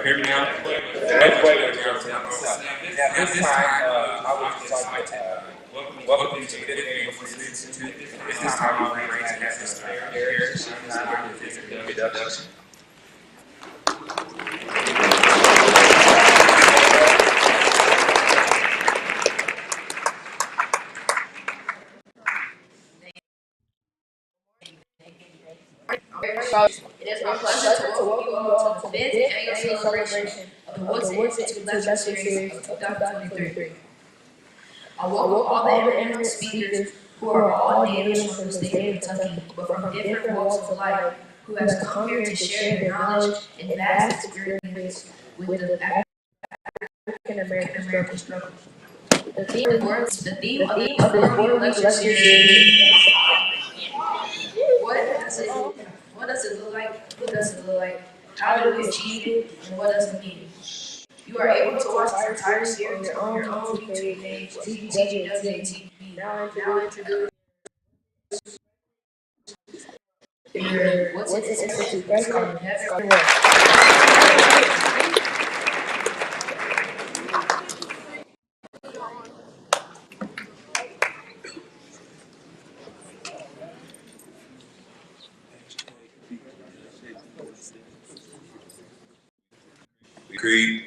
Hear me now? Let's wait until now. This time, I would just like to welcome you to the video for season 2. This time I'll bring back as a pairs. Introduction. It is my pleasure to welcome you all to the 5th annual celebration of the Woodson Institute Lecture Series of 2023. I welcome all the eminent speakers who are all natives from the state of Kentucky, but from different walks of life, who have come here to share their knowledge and vast experience with the African American struggle. The theme of this 4-week lecture series. What does it look like? Who does it look like? How do we achieve it? And what does it mean? You are able to watch our entire series on your own YouTube page, TGWTV. Now introduce your Woodson Institute President, Heather Creed.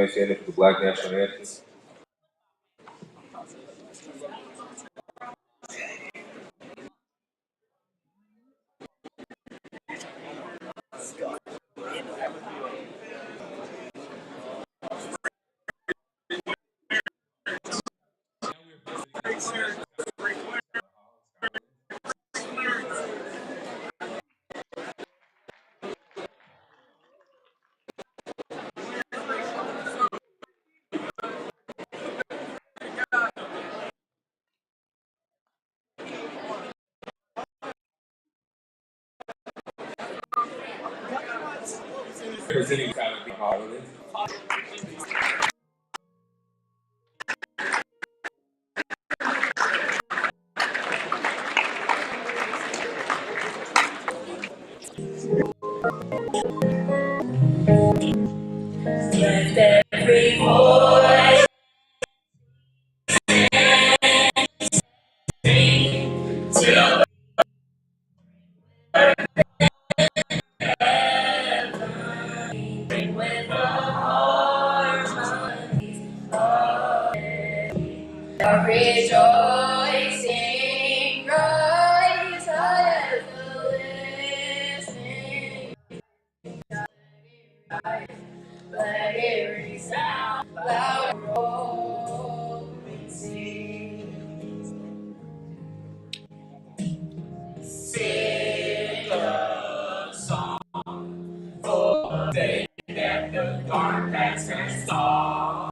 Standing for the Black National Anthem. Presenting holiday. Let every voice sing till heaven with the harmonies of heaven. A rejoicing rise high as the listening. Let it resound loud and rolling, sing. Sing a song. darkness and sorrow.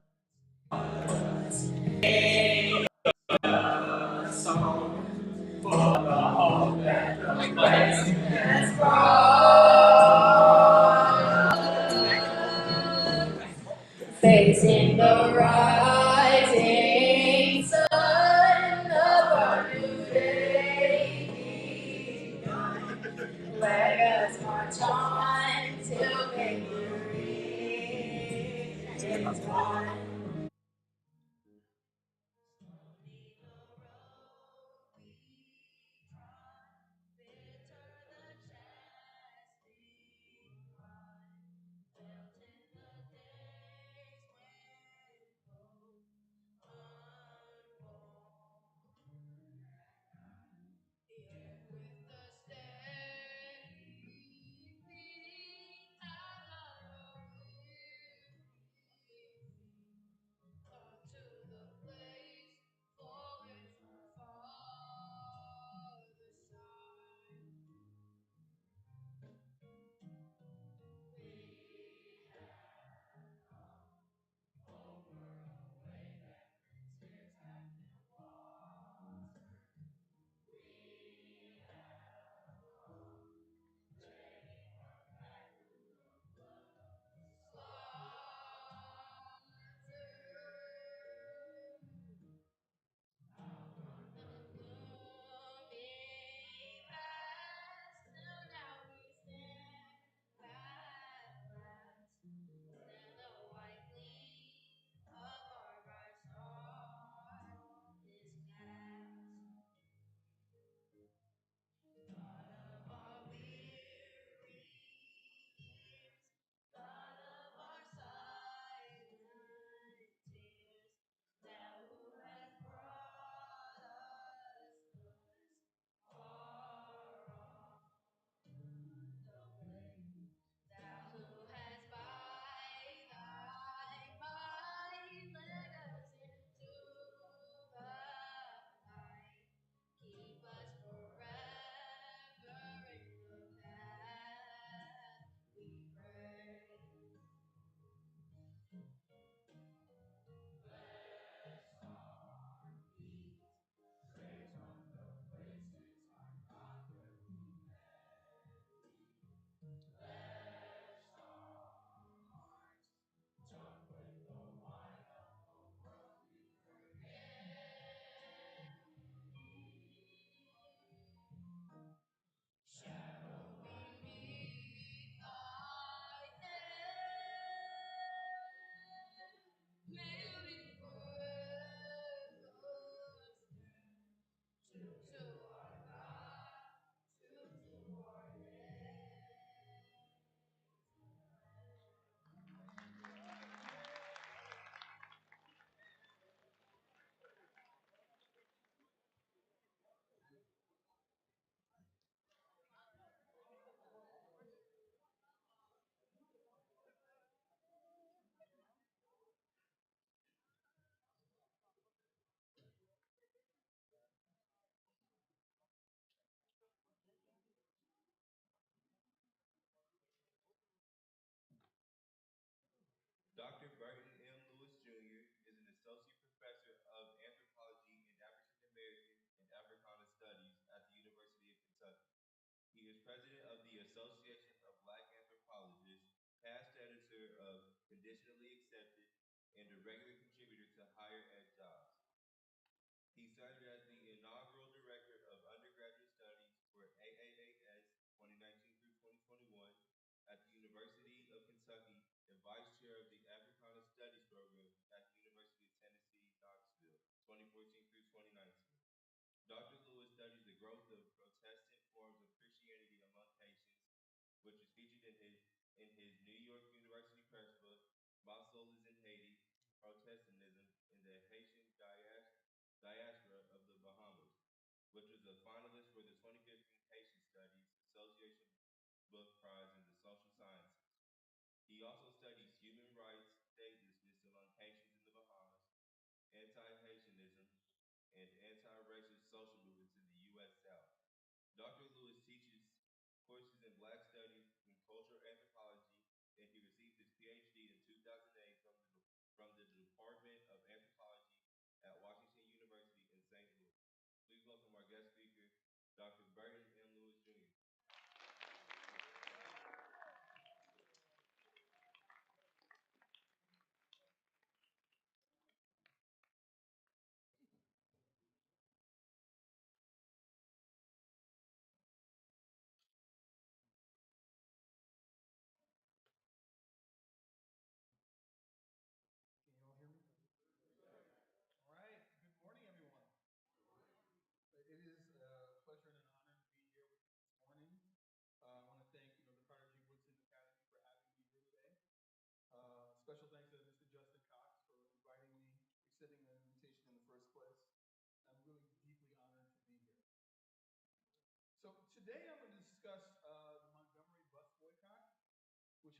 Song for the hope that the blessing has brought. Facing the rising sun of our new day begun. Let us march on till victory is won.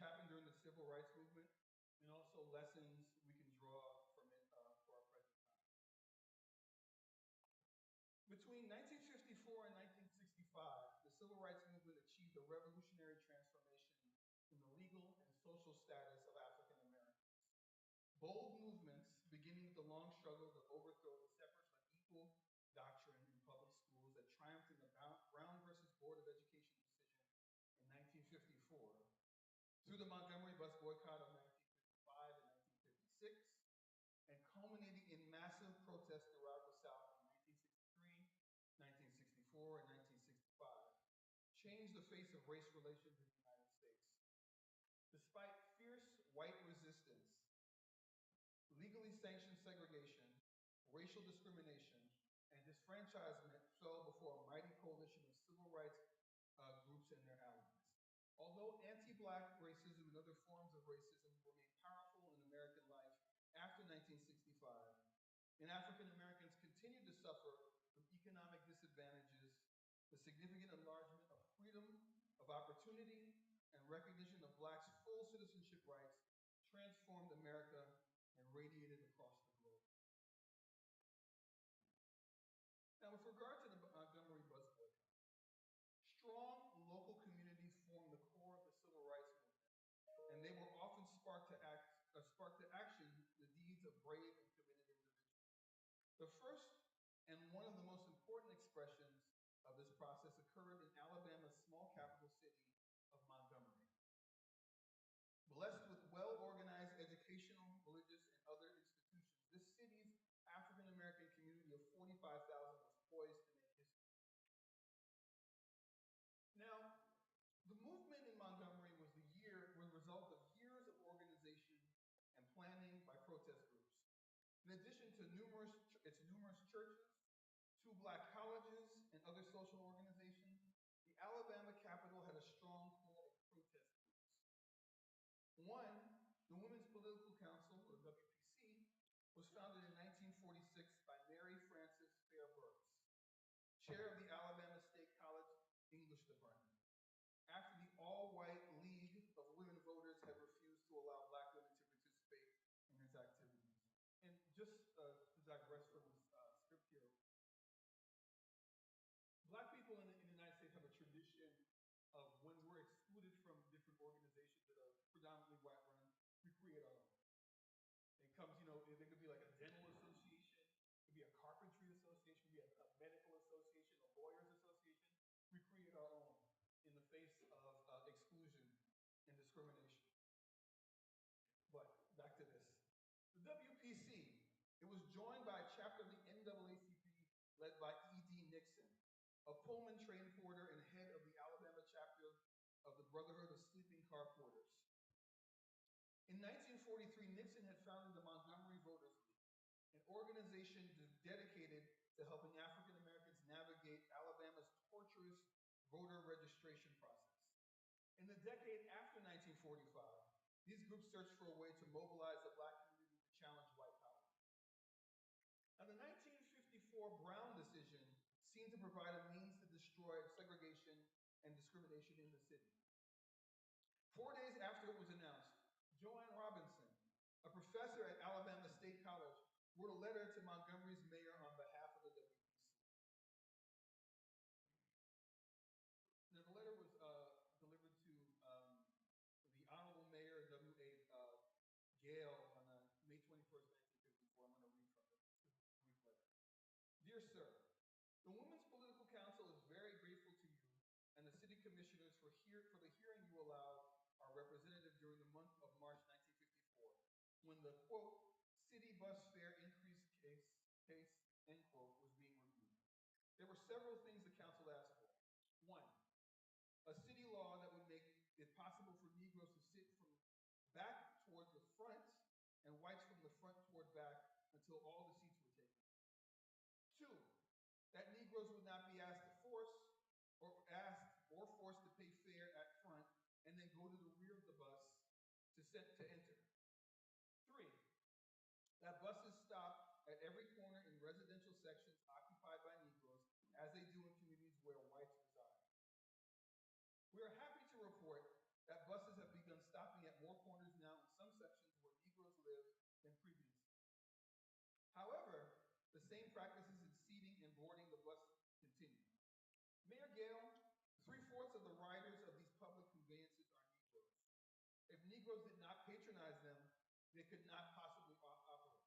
happened during the civil rights movement, and also lessons we can draw from it for our present time. Between 1954 and 1965, the civil rights movement achieved a revolutionary transformation in the legal and social status of African Americans. Bold movements, beginning with the long struggle to overthrow the separate but equal doctrine in public schools that triumphed in the Brown versus Board of Education decision in 1954, through the Montgomery bus boycott of 1955 and 1956, and culminating in massive protests throughout the South in 1963, 1964, and 1965, changed the face of race relations in the United States. Despite fierce white resistance, legally sanctioned segregation, racial discrimination, and disfranchisement fell before a mighty coalition of civil rights groups and their allies. Although anti-Black racism and other forms of racism remained powerful in American life after 1965, and African Americans continued to suffer from economic disadvantages, the significant enlargement of freedom of opportunity and recognition of Blacks' full citizenship rights transformed America and radiated across the globe. Now, with regard to the Montgomery bus boycott, strong local communities formed the core of the civil rights movement, and they were often sparked to action the deeds of brave and committed individuals. The first and one of the most important expressions of this process occurred in Alabama's small capital city of Montgomery. Blessed with well-organized educational, religious, and other institutions, this city's African-American community of 45,000 was poised to make history. Now, the movement in Montgomery was the result of years of organization and planning by protest groups. In addition to its numerous churches, 2 Black colleges, and other social organizations, the Alabama Capitol had a strong core of protest groups. One, the Women's Political Council, or WPC, was founded in 1946 by Mary Frances Fair Burks, chair of the Alabama State College English Department, after the all-white League of Women Voters had refused to allow Black women to participate in its activities. And just to digress from this script here, Black people in the United States have a tradition of when we're excluded from different organizations that are predominantly white run, we create our own. It comes, there could be like a dental association, it could be a carpentry association, it could be a medical association, a lawyers association. We create our own in the face of exclusion and discrimination. But back to this. The WPC, it was joined by a chapter of the NAACP led by E.D. Nixon, a Pullman train porter and head of the Alabama chapter of the Brotherhood of Sleeping Car Porters. In 1943, Nixon had founded the Montgomery Voters League, an organization dedicated to helping African Americans navigate Alabama's torturous voter registration process. In the decade after 1945, these groups searched for a way to mobilize the Black community to challenge white power. Now, the 1954 Brown decision seemed to provide a means to destroy segregation and discrimination in the city. 4 days after it was announced, Joanne Robinson, a professor at Alabama State College, wrote a letter to Montgomery's mayor on behalf of the WPC. Now, the letter was delivered to the Honorable Mayor W.A. Gale on May 21st, 1954. I'm going to read from it. It's a brief letter. Dear Sir, the Women's Political Council is very grateful to you and the City Commissioners for the hearing you allowed our representative during the month of March 1954, when the, quote, city bus fare increase case, end quote, was being reviewed. There were several things the council asked for. 1, a city law that would make it possible for Negroes to sit from back toward the front and whites from the front toward back until all the seats were taken. 2, that Negroes would not be asked or forced to pay fare at front and then go to the rear of the bus to enter. 3, that buses stop at every corner in residential sections occupied by Negroes, as they do in communities where whites reside. We are happy to report that buses have begun stopping Yale, 3/4 of the riders of these public conveyances are Negroes. If Negroes did not patronize them, they could not possibly operate.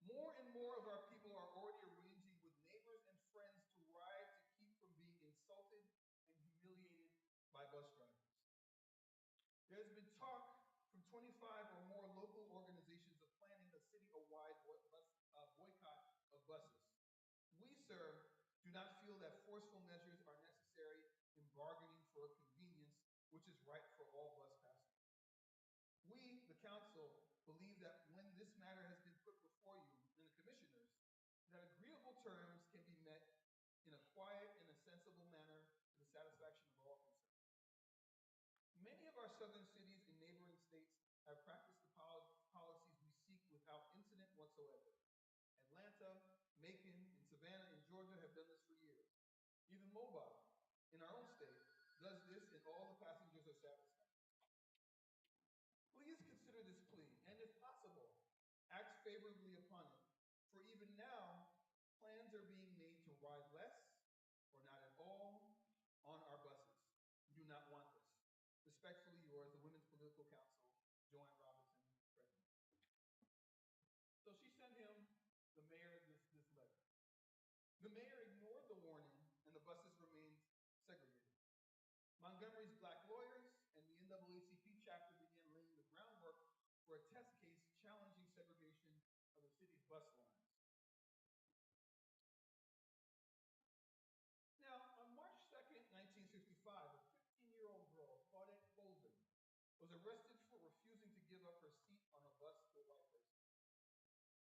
More and more of our people are already arranging with neighbors and friends to ride to keep from being insulted and humiliated by bus drivers. There's been talk from 25 or more local organizations of planning a city-wide boycott of buses. We, sir, do not feel that forceful measures are necessary in bargaining for a convenience which is right for all bus passengers. We, the council, believe that when this matter has been put before you and the commissioners, that agreeable terms can be met in a quiet and a sensible manner to the satisfaction of all concerned. Many of our southern cities and neighboring states have practiced the policies we seek without incident whatsoever. Atlanta, Macon, and Savannah in Georgia have done this for years. Even Mobile, in our own state, does this and all the passengers are satisfied. Please consider this plea, and if possible, act favorably upon it, for even now, plans are being made to ride less, or not at all, on our buses. We do not want this. Respectfully yours, the Women's Political Council, Joanne Robinson, President. So she sent him, the mayor, this letter. The mayor ignored the warning, and the buses remained segregated. Montgomery's black lawyers and the NAACP chapter began laying the groundwork for a test case challenging segregation of the city's bus lines. Now, on March 2nd, 1955, a 15-year-old girl, Claudette Colvin, was arrested for refusing to give up her seat on a bus to a white person.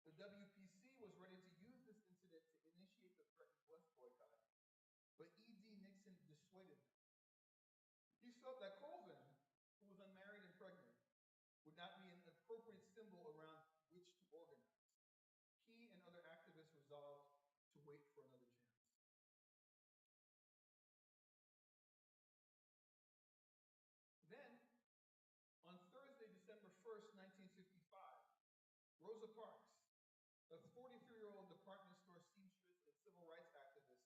The WPC was ready to use this incident to initiate the threatened bus boycott, but E.D. Nixon dissuaded them. He felt that Colvin, who was unmarried and pregnant, would not be an appropriate symbol around which to organize. He and other activists resolved to wait for another chance. Then, on Thursday, December 1st, 1955, Rosa Parks, a 43-year-old department store seamstress and civil rights activist,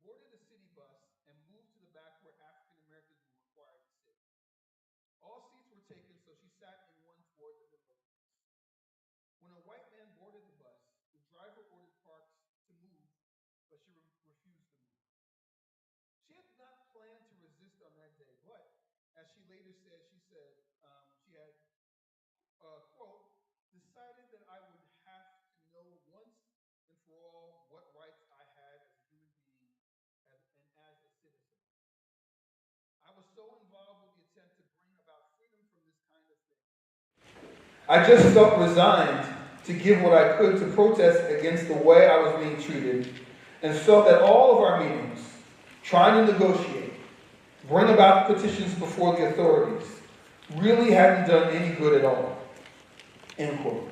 boarded a city bus and moved to the back where African Americans were required to sit. All seats were taken, so she sat in one toward the middle of the bus. When a white man boarded the bus, the driver ordered Parks to move, but she refused to move. She had not planned to resist on that day, but as she later said, she had, quote, decided that I would have to know once and for all what rights I had as a human being and as a citizen. I was so involved with the attempt to bring about freedom from this kind of thing. I just felt resigned to give what I could to protest against the way I was being treated, and felt that all of our meetings, trying to negotiate, bring about petitions before the authorities, really hadn't done any good at all. End quote.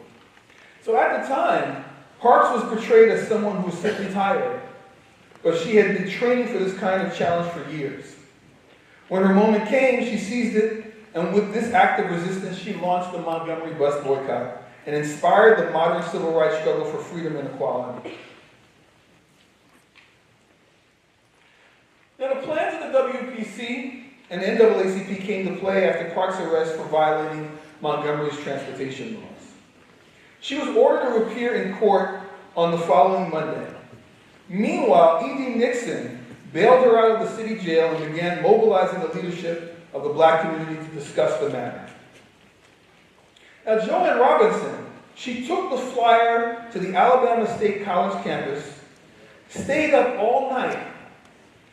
So at the time, Parks was portrayed as someone who was simply tired, but she had been training for this kind of challenge for years. When her moment came, she seized it, and with this act of resistance, she launched the Montgomery bus boycott and inspired the modern civil rights struggle for freedom and equality. Now, the plans of the WPC and the NAACP came to play after Parks' arrest for violating Montgomery's transportation laws. She was ordered to appear in court on the following Monday. Meanwhile, E.D. Nixon bailed her out of the city jail and began mobilizing the leadership of the black community to discuss the matter. Now, Joanne Robinson, she took the flyer to the Alabama State College campus, stayed up all night,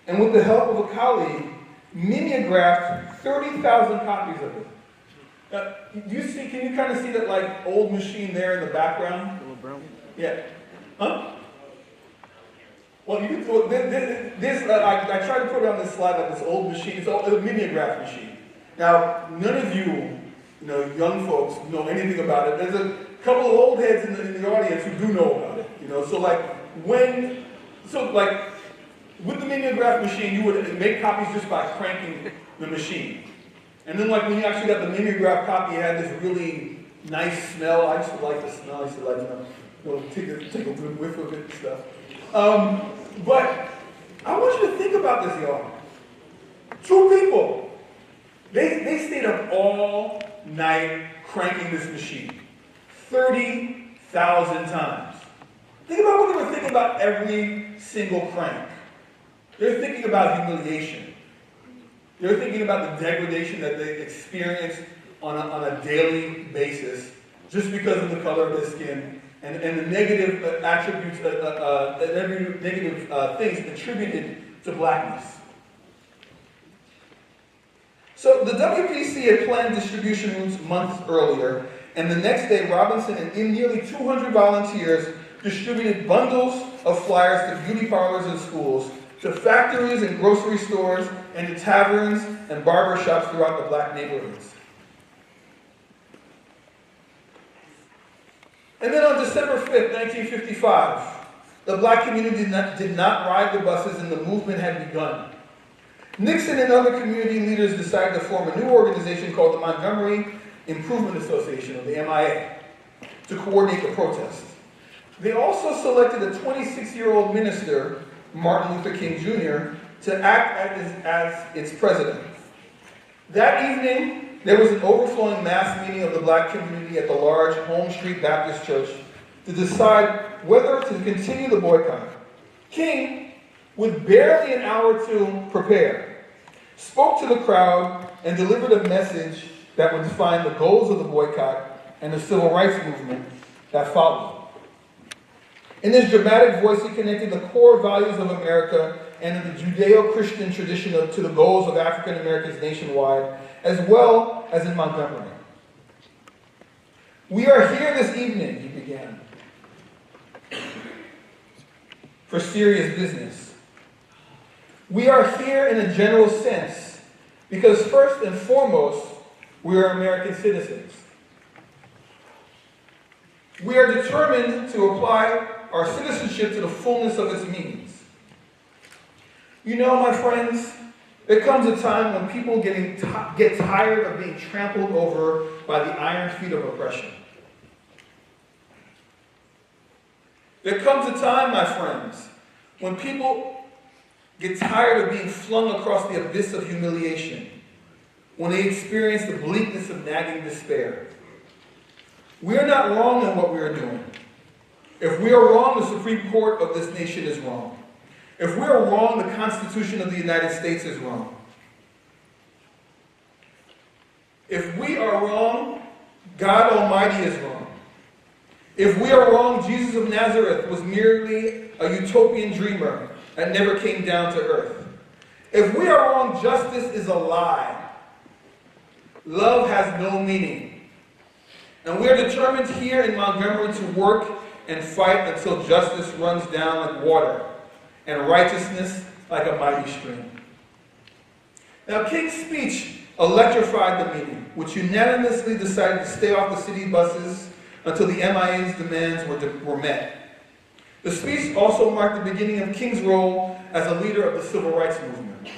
and with the help of a colleague, mimeographed 30,000 copies of it. Can you kind of see that like old machine there in the background? Little brown. Yeah. Huh? Well, you can. I tried to put it on this slide like this old machine. It's a mimeograph machine. Now, none of you, young folks, know anything about it. There's a couple of old heads in the audience who do know about it. With the mimeograph machine, you would make copies just by cranking the machine. And then when you actually got the mimeograph copy, it had this really nice smell. I used to like the smell. I used to take a good whiff of it and stuff. But I want you to think about this, y'all. Two people. They stayed up all night cranking this machine. 30,000 times. Think about what they were thinking about every single crank. They're thinking about humiliation. They're thinking about the degradation that they experience on a daily basis just because of the color of their skin and the negative attributes, negative things attributed to blackness. So the WPC had planned distribution routes months earlier, and the next day Robinson and nearly 200 volunteers distributed bundles of flyers to beauty parlors and schools, to factories and grocery stores, and to taverns and barber shops throughout the black neighborhoods. And then on December 5th, 1955, the black community did not ride the buses and the movement had begun. Nixon and other community leaders decided to form a new organization called the Montgomery Improvement Association, or the MIA, to coordinate the protest. They also selected a 26-year-old minister, Martin Luther King Jr., to act as its president. That evening, there was an overflowing mass meeting of the black community at the large Home Street Baptist Church to decide whether to continue the boycott. King, with barely an hour to prepare, spoke to the crowd and delivered a message that would define the goals of the boycott and the civil rights movement that followed. In his dramatic voice, he connected the core values of America and the Judeo-Christian tradition to the goals of African Americans nationwide, as well as in Montgomery. "We are here this evening," he began, "for serious business. We are here in a general sense because first and foremost, we are American citizens. We are determined to apply our citizenship to the fullness of its means. You know, my friends, there comes a time when people get tired of being trampled over by the iron feet of oppression. There comes a time, my friends, when people get tired of being flung across the abyss of humiliation, when they experience the bleakness of nagging despair. We are not wrong in what we are doing. If we are wrong, the Supreme Court of this nation is wrong. If we are wrong, the Constitution of the United States is wrong. If we are wrong, God Almighty is wrong. If we are wrong, Jesus of Nazareth was merely a utopian dreamer that never came down to earth. If we are wrong, justice is a lie. Love has no meaning. And we are determined here in Montgomery to work and fight until justice runs down like water and righteousness like a mighty stream." Now, King's speech electrified the meeting, which unanimously decided to stay off the city buses until the MIA's demands were met. The speech also marked the beginning of King's role as a leader of the civil rights movement.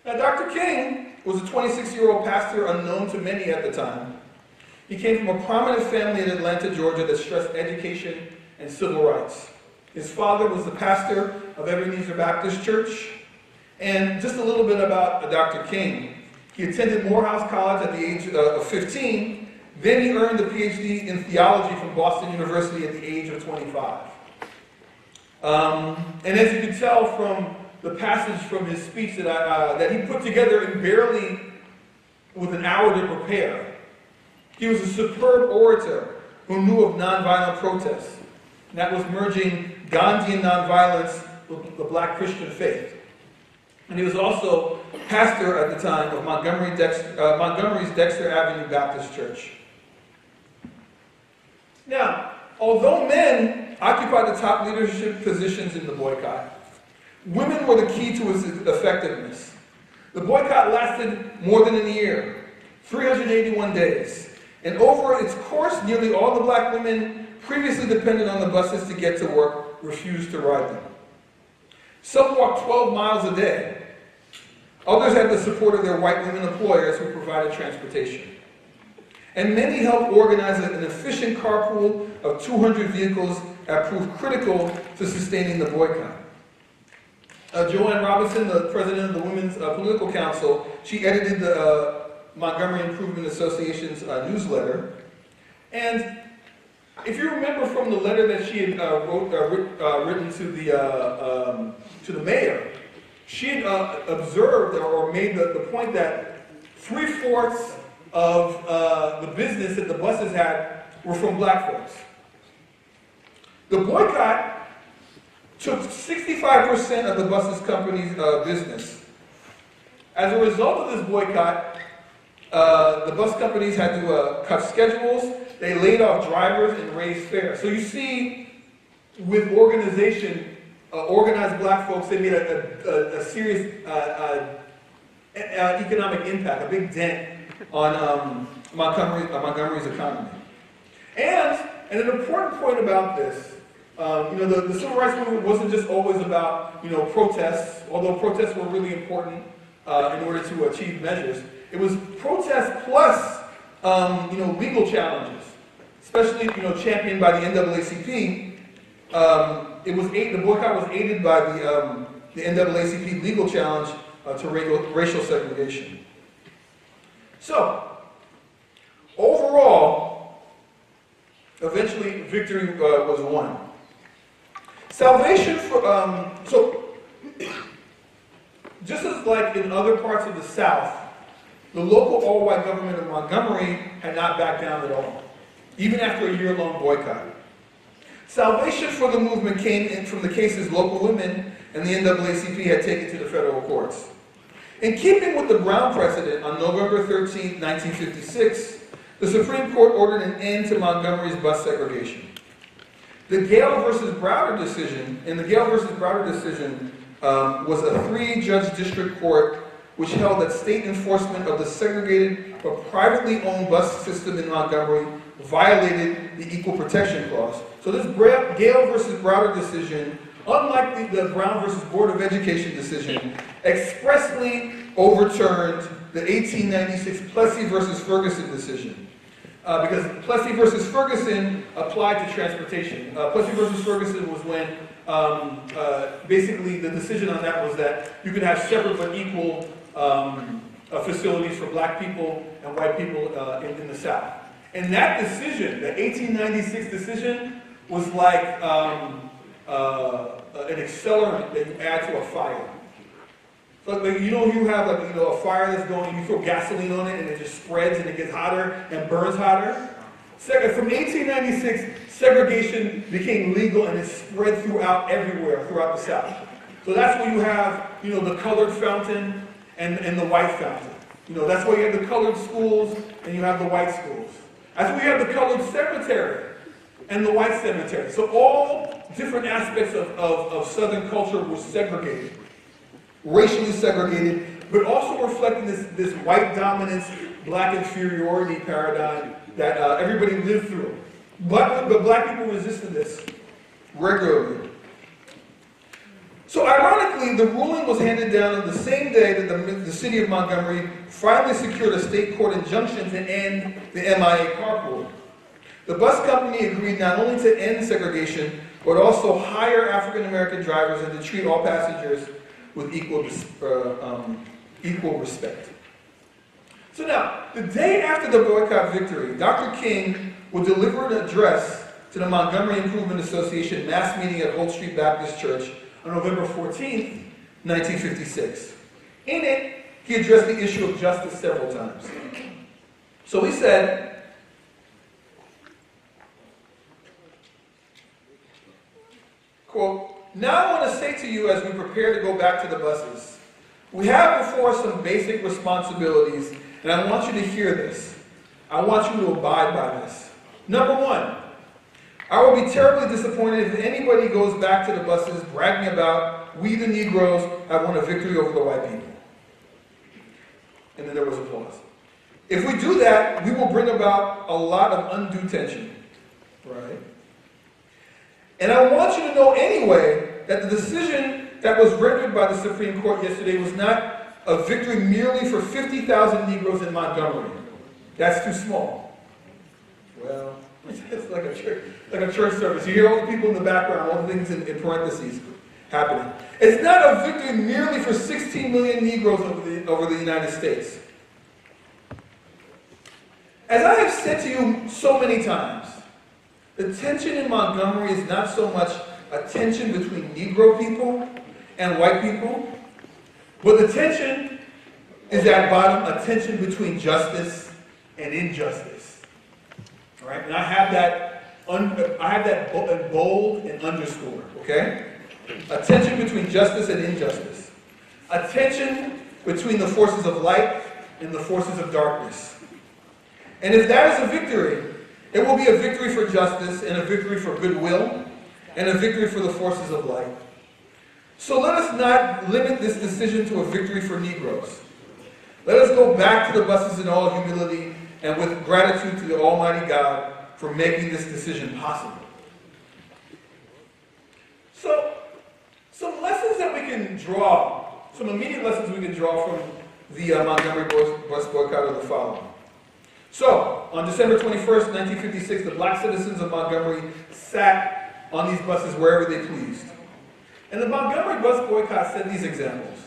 Now, Dr. King was a 26-year-old pastor unknown to many at the time. He came from a prominent family in Atlanta, Georgia that stressed education and civil rights. His father was the pastor of Ebenezer Baptist Church. And just a little bit about Dr. King. He attended Morehouse College at the age of 15. Then he earned a PhD in theology from Boston University at the age of 25. And as you can tell from the passage from his speech that he put together in barely with an hour to prepare, he was a superb orator who knew of nonviolent protests. And that was merging Gandhian nonviolence with the black Christian faith. And he was also pastor at the time of Montgomery's Dexter Avenue Baptist Church. Now, although men occupied the top leadership positions in the boycott, women were the key to its effectiveness. The boycott lasted more than a year, 381 days. And over its course, nearly all the black women previously dependent on the buses to get to work refused to ride them. Some walked 12 miles a day. Others had the support of their white women employers who provided transportation. And many helped organize an efficient carpool of 200 vehicles have proved critical to sustaining the boycott. Joanne Robinson, the president of the Women's Political Council, she edited the Montgomery Improvement Association's newsletter. And if you remember from the letter that she had written to the mayor, she had observed or made the point that 3/4 of the business that the buses had were from black folks. The boycott took 65% of the buses company's business. As a result of this boycott, the bus companies had to cut schedules, they laid off drivers and raised fares. So you see, with organization, organized black folks, they made a serious economic impact, a big dent on Montgomery's economy. And an important point about this, the civil rights movement wasn't just always about, protests, although protests were really important in order to achieve measures. It was protests plus, legal challenges, especially, championed by the NAACP. The boycott was aided by the NAACP legal challenge to racial segregation. So, overall, eventually victory was won. Salvation for, just as like in other parts of the South, the local all-white government of Montgomery had not backed down at all, even after a year-long boycott. Salvation for the movement came in from the cases local women and the NAACP had taken to the federal courts. In keeping with the Brown precedent, on November 13, 1956, the Supreme Court ordered an end to Montgomery's bus segregation. The Gale versus Browder decision, was a 3-judge district court which held that state enforcement of the segregated but privately owned bus system in Montgomery violated the Equal Protection Clause. So this Gale versus Browder decision, unlike the Brown versus Board of Education decision, expressly overturned the 1896 Plessy versus Ferguson decision. Because Plessy versus Ferguson applied to transportation. Plessy versus Ferguson was when, basically the decision on that was that you could have separate but equal facilities for black people and white people in the South. And that decision, the 1896 decision, was like an accelerant that you add to a fire. So, you have a fire that's going, you throw gasoline on it and it just spreads and it gets hotter and burns hotter. From 1896, segregation became legal and it spread everywhere throughout the South. So that's where you have, the colored fountain and the white fountain. That's why you have the colored schools and you have the white schools. That's why you have the colored cemetery and the white cemetery. So all different aspects of Southern culture were segregated, racially segregated, but also reflecting this white dominance, black inferiority paradigm that everybody lived through. But black people resisted this regularly. So ironically, the ruling was handed down on the same day that the city of Montgomery finally secured a state court injunction to end the MIA carpool. The bus company agreed not only to end segregation, but also hire African American drivers and to treat all passengers with equal respect. So now, the day after the boycott victory, Dr. King will deliver an address to the Montgomery Improvement Association mass meeting at Holt Street Baptist Church on November 14th, 1956. In it, he addressed the issue of justice several times. So he said, quote, "Now I want to say to you as we prepare to go back to the buses, we have before us some basic responsibilities, and I want you to hear this. I want you to abide by this. Number one, I will be terribly disappointed if anybody goes back to the buses bragging about we the Negroes have won a victory over the white people." And then there was applause. "If we do that, we will bring about a lot of undue tension." Right? "And I want you to know anyway that the decision that was rendered by the Supreme Court yesterday was not a victory merely for 50,000 Negroes in Montgomery. That's too small." Well, It's like a church service. You hear all the people in the background, all the things in parentheses happening. It's not a victory merely for 16 million Negroes over the United States. As I have said to you so many times, the tension in Montgomery is not so much a tension between Negro people and white people, but the tension is at bottom a tension between justice and injustice. All right, and I have that in bold and underscore. Okay, a tension between justice and injustice, a tension between the forces of light and the forces of darkness. And if that is a victory, it will be a victory for justice and a victory for goodwill and a victory for the forces of light. So let us not limit this decision to a victory for Negroes. Let us go back to the buses in all humility and with gratitude to the Almighty God for making this decision possible. So, some lessons that we can draw, some immediate lessons we can draw from the Montgomery bus boycott are the following. So, on December 21st, 1956, the black citizens of Montgomery sat on these buses wherever they pleased. And the Montgomery bus boycott set these examples.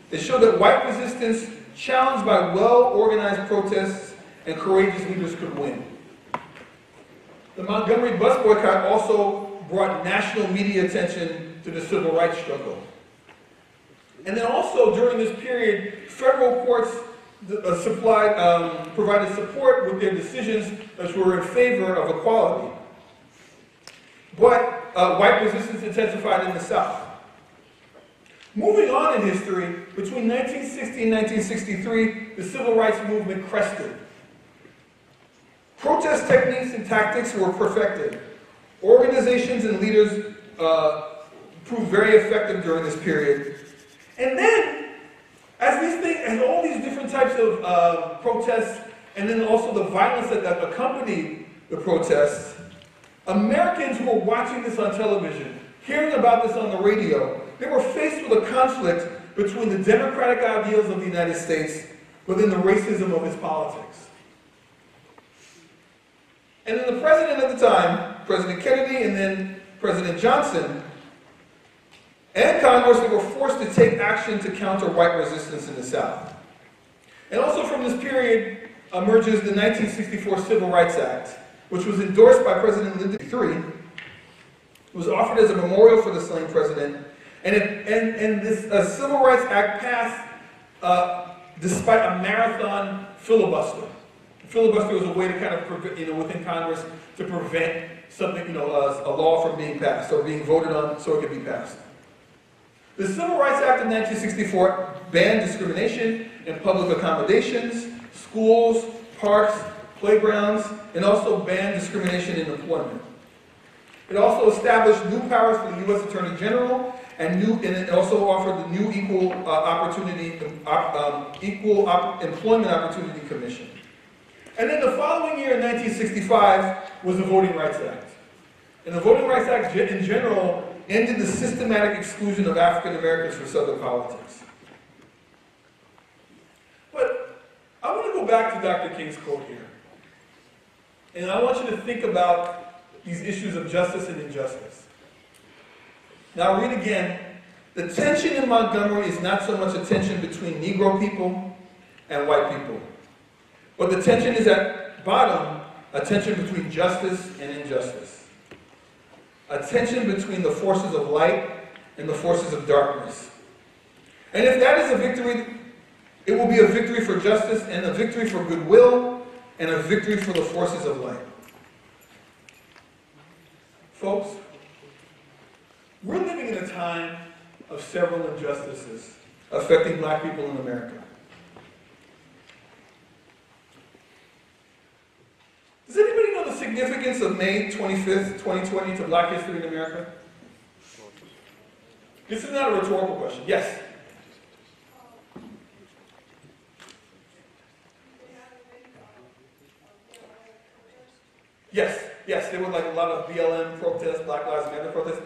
They showed that white resistance, challenged by well-organized protests and courageous leaders, could win. The Montgomery bus boycott also brought national media attention to the civil rights struggle. And then also, during this period, federal courts provided support with their decisions that were in favor of equality. But white resistance intensified in the South. Moving on in history, between 1960 and 1963, the civil rights movement crested. Protest techniques and tactics were perfected. Organizations and leaders proved very effective during this period. And then, as all these different types of protests, and then also the violence that accompanied the protests, Americans who were watching this on television, hearing about this on the radio, they were faced with a conflict between the democratic ideals of the United States within the racism of its politics. And then the president at the time, President Kennedy and then President Johnson, and Congress, they were forced to take action to counter white resistance in the South. And also from this period emerges the 1964 Civil Rights Act, which was endorsed by President Lyndon III. It was offered as a memorial for the slain president. And this Civil Rights Act passed despite a marathon filibuster. Filibuster was a way to kind of, within Congress, to prevent something, a law from being passed or being voted on so it could be passed. The Civil Rights Act of 1964 banned discrimination in public accommodations, schools, parks, playgrounds, and also banned discrimination in employment. It also established new powers for the U.S. Attorney General, and it also offered the new Equal Employment Opportunity Commission. And then the following year, in 1965, was the Voting Rights Act. And the Voting Rights Act, in general, ended the systematic exclusion of African Americans from Southern politics. But I want to go back to Dr. King's quote here. And I want you to think about these issues of justice and injustice. Now I'll read again. The tension in Montgomery is not so much a tension between Negro people and white people, but the tension is at bottom a tension between justice and injustice. A tension between the forces of light and the forces of darkness. And if that is a victory, it will be a victory for justice and a victory for goodwill and a victory for the forces of light. Folks, we're living in a time of several injustices affecting black people in America. Does anybody know the significance of May 25th, 2020 to Black history in America? This is not a rhetorical question. Yes? Yes, there were like a lot of BLM protests, Black Lives Matter protests.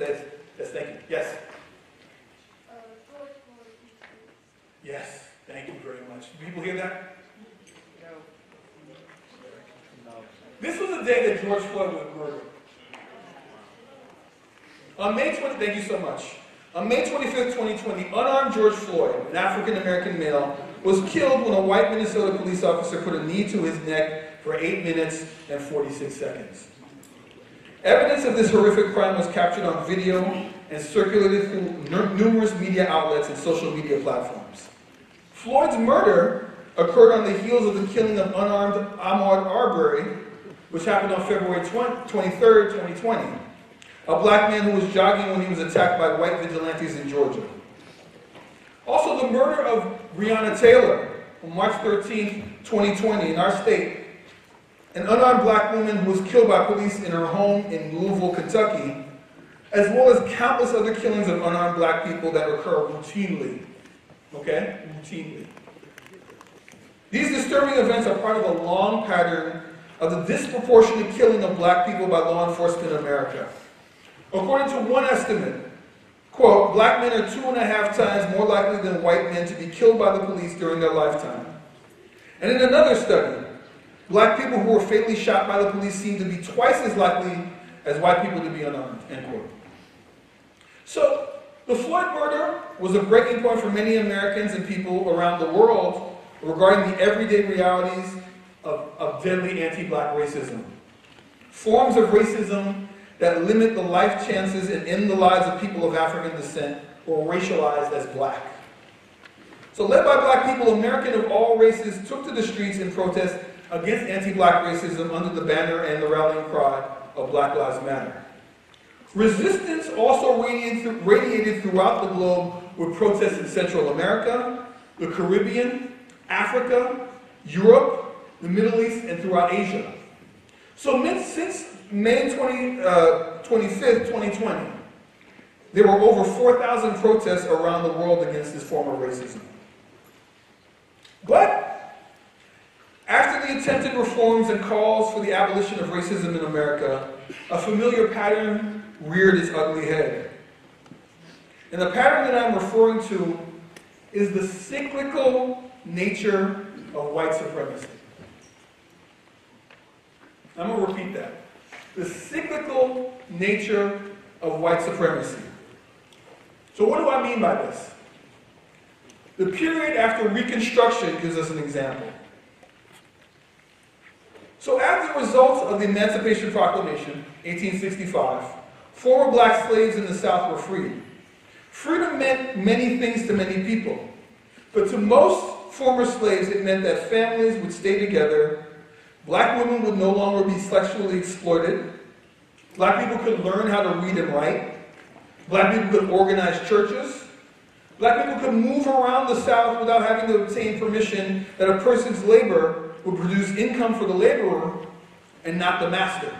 Yes, thank you. Yes? Yes, thank you very much. Do people hear that? This was the day that George Floyd was murdered. Thank you so much. On May 25th, 2020, unarmed George Floyd, an African-American male, was killed when a white Minnesota police officer put a knee to his neck for 8 minutes and 46 seconds. Evidence of this horrific crime was captured on video and circulated through numerous media outlets and social media platforms. Floyd's murder occurred on the heels of the killing of unarmed Ahmaud Arbery, which happened on February 23rd, 2020. A black man who was jogging when he was attacked by white vigilantes in Georgia. Also, the murder of Breonna Taylor on March 13, 2020 in our state. An unarmed black woman who was killed by police in her home in Louisville, Kentucky, as well as countless other killings of unarmed black people that occur routinely. Okay? Routinely. These disturbing events are part of a long pattern of the disproportionate killing of black people by law enforcement in America. According to one estimate, quote, black men are 2.5 times more likely than white men to be killed by the police during their lifetime. And in another study, black people who were fatally shot by the police seem to be twice as likely as white people to be unarmed, end quote. So, the Floyd murder was a breaking point for many Americans and people around the world regarding the everyday realities of deadly anti-black racism. Forms of racism that limit the life chances and end the lives of people of African descent or racialized as black. So led by black people, Americans of all races took to the streets in protest against anti-black racism under the banner and the rallying cry of Black Lives Matter. Resistance also radiated throughout the globe with protests in Central America, the Caribbean, Africa, Europe, the Middle East, and throughout Asia. So since May 25th, 2020, there were over 4,000 protests around the world against this form of racism. But after the attempted reforms and calls for the abolition of racism in America, a familiar pattern reared its ugly head. And the pattern that I'm referring to is the cyclical nature of white supremacy. I'm going to repeat that. The cyclical nature of white supremacy. So what do I mean by this? The period after Reconstruction gives us an example. So as a result of the Emancipation Proclamation, 1865, former black slaves in the South were freed. Freedom meant many things to many people. But to most former slaves, it meant that families would stay together. Black women would no longer be sexually exploited. Black people could learn how to read and write. Black people could organize churches. Black people could move around the South without having to obtain permission that a person's labor would produce income for the laborer and not the master.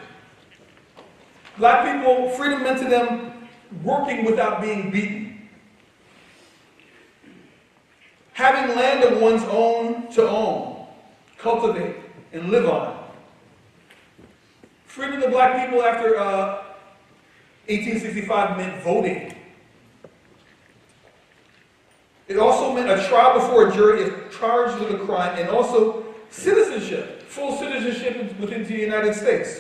Black people, freedom meant to them working without being beaten. Having land of one's own to own, cultivate, and live on. Freedom of black people after 1865 meant voting. It also meant a trial before a jury if charged with a crime, and also citizenship, full citizenship within the United States.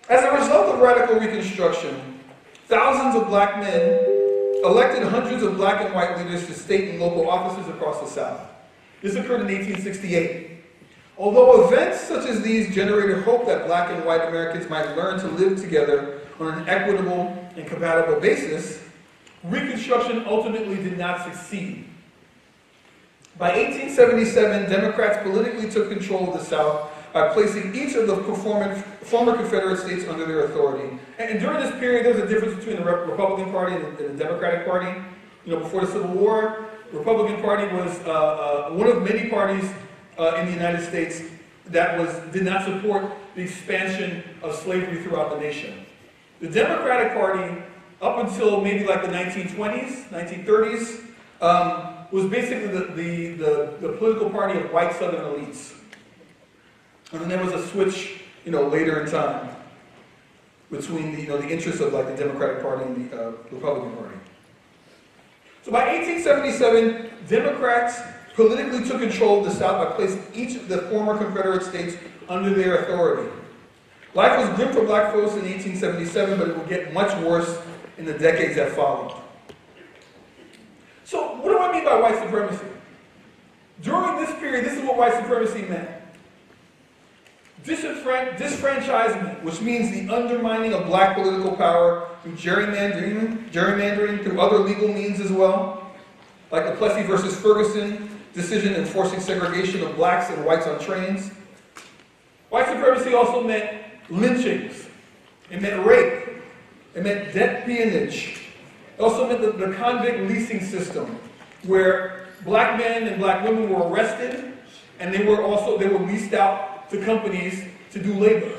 As a result of radical Reconstruction, thousands of black men elected hundreds of black and white leaders to state and local offices across the South. This occurred in 1868. Although events such as these generated hope that black and white Americans might learn to live together on an equitable and compatible basis, Reconstruction ultimately did not succeed. By 1877, Democrats politically took control of the South by placing each of the former Confederate states under their authority. And during this period, there was a difference between the Republican Party and the Democratic Party. Before the Civil War, the Republican Party was one of many parties in the United States that did not support the expansion of slavery throughout the nation. The Democratic Party, up until maybe like the 1920s, 1930s, was basically the political party of white Southern elites. And then there was a switch, later in time between the interests of like the Democratic Party and the Republican Party. So by 1877, Democrats politically took control of the South by placing each of the former Confederate states under their authority. Life was grim for black folks in 1877, but it would get much worse in the decades that followed. So, what do I mean by white supremacy? During this period, this is what white supremacy meant. Disfranchisement, which means the undermining of black political power through gerrymandering through other legal means as well, like the Plessy versus Ferguson decision enforcing segregation of blacks and whites on trains. White supremacy also meant lynchings. It meant rape. It meant debt peonage. It also meant the convict leasing system, where black men and black women were arrested, and they were leased out to companies to do labor.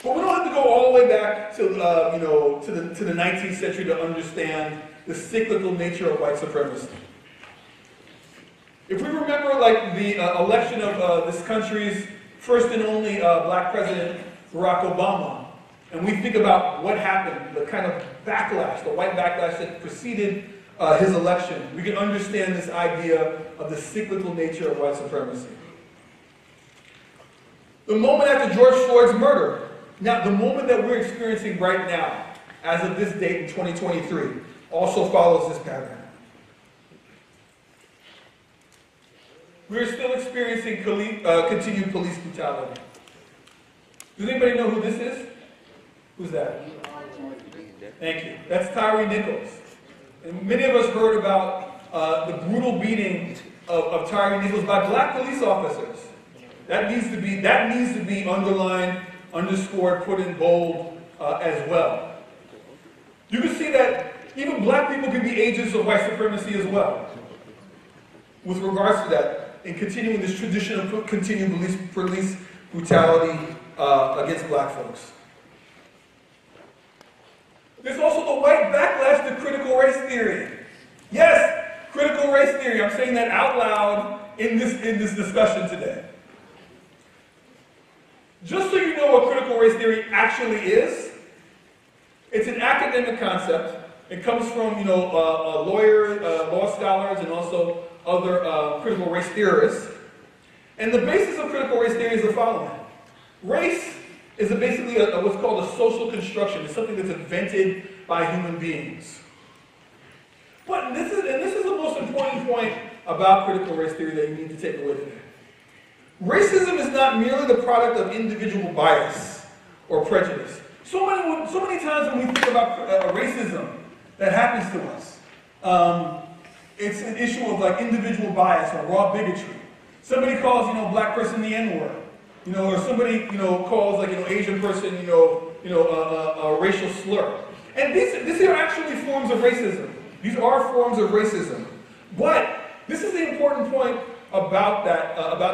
But we don't have to go all the way back to the 19th century to understand the cyclical nature of white supremacy. If we remember, like, the election of this country's first and only black president, Barack Obama, and we think about what happened, the kind of backlash, the white backlash that preceded his election, we can understand this idea of the cyclical nature of white supremacy. The moment after George Floyd's murder, now the moment that we're experiencing right now, as of this date in 2023, also follows this pattern. We're still experiencing continued police brutality. Does anybody know who this is? Who's that? Thank you. That's Tyree Nichols. And many of us heard about the brutal beating of Tyree Nichols by black police officers. That needs to be underlined, underscored, put in bold as well. You can see that even black people can be agents of white supremacy as well. With regards to that, in continuing this tradition of continued police brutality against black folks. There's also the white backlash to critical race theory. Yes, critical race theory. I'm saying that out loud in this discussion today. Just so you know what critical race theory actually is, it's an academic concept. It comes from lawyers, law scholars, and also other critical race theorists. And the basis of critical race theory is the following. Race is basically what's called a social construction. It's something that's invented by human beings. But this is the most important point about critical race theory that you need to take away today. Racism is not merely the product of individual bias or prejudice. So many times when we think about racism that happens to us, it's an issue of like individual bias or raw bigotry. Somebody calls a black person the N-word. Or somebody, calls like, Asian person, a racial slur. And these are actually forms of racism. These are forms of racism. But this is the important point about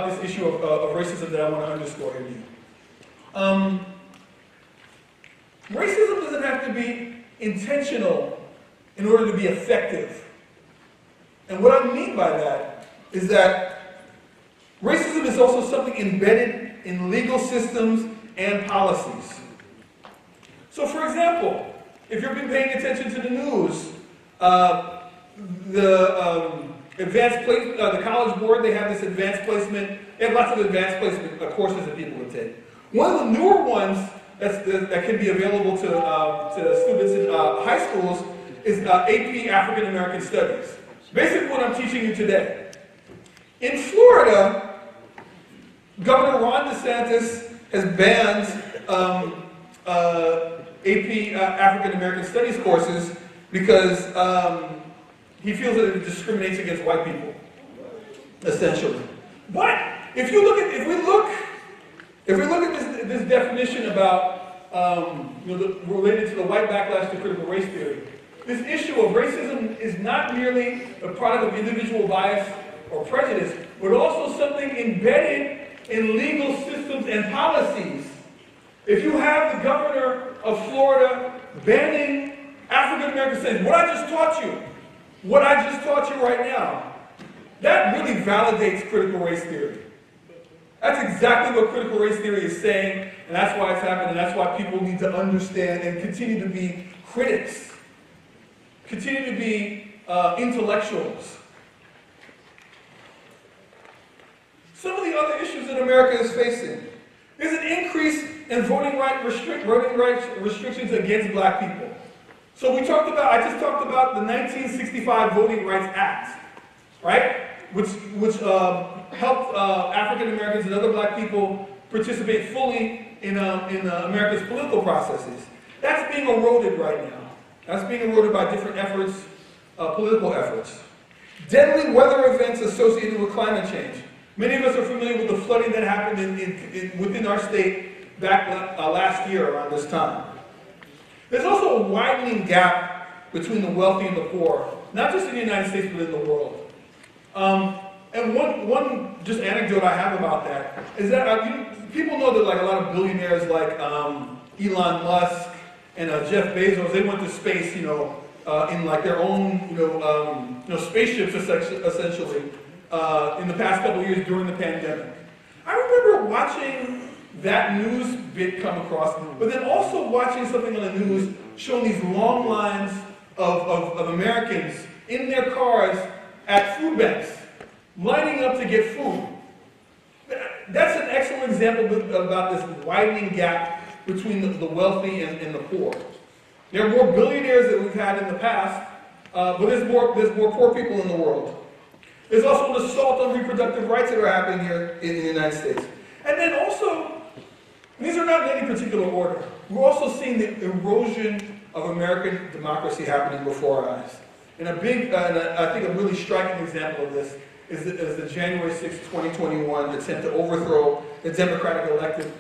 this issue of racism that I want to underscore in you. Racism doesn't have to be intentional in order to be effective. And what I mean by that is that racism is also something embedded in legal systems and policies. So, for example, if you've been paying attention to the news, the College Board, they have this advanced placement. They have lots of advanced placement courses that people can take. One of the newer ones that can be available to students in high schools is AP African American Studies. Basically, what I'm teaching you today. In Florida, Governor Ron DeSantis has banned AP African American Studies courses because he feels that it discriminates against white people, essentially. But if we look at this definition about related to the white backlash to critical race theory, this issue of racism is not merely the product of individual bias or prejudice, but also something embedded in legal systems and policies. If you have the governor of Florida banning African American studies, what I just taught you right now, that really validates critical race theory. That's exactly what critical race theory is saying, and that's why it's happening, and that's why people need to understand and continue to be critics. Continue to be intellectuals. Some of the other issues that America is facing. There's an increase in voting rights restrictions against black people. So I just talked about the 1965 Voting Rights Act, right? Which helped African Americans and other black people participate fully in America's political processes. That's being eroded right now. That's being eroded by different efforts, political efforts. Deadly weather events associated with climate change. Many of us are familiar with the flooding that happened within our state back last year around this time. There's also a widening gap between the wealthy and the poor, not just in the United States, but in the world. And one just anecdote I have about that is that people know that like a lot of billionaires like Elon Musk and Jeff Bezos, they went to space, in like their own, spaceships essentially in the past couple of years during the pandemic. I remember watching that news bit come across, but then also watching something on the news showing these long lines of Americans in their cars at food banks, lining up to get food. That's an excellent example about this widening gap between the wealthy and the poor. There are more billionaires than we've had in the past, but there's more poor people in the world. There's also an assault on reproductive rights that are happening here in the United States. And then also, these are not in any particular order. We're also seeing the erosion of American democracy happening before our eyes. And I think a really striking example of this is the January 6, 2021 attempt to overthrow the Democratic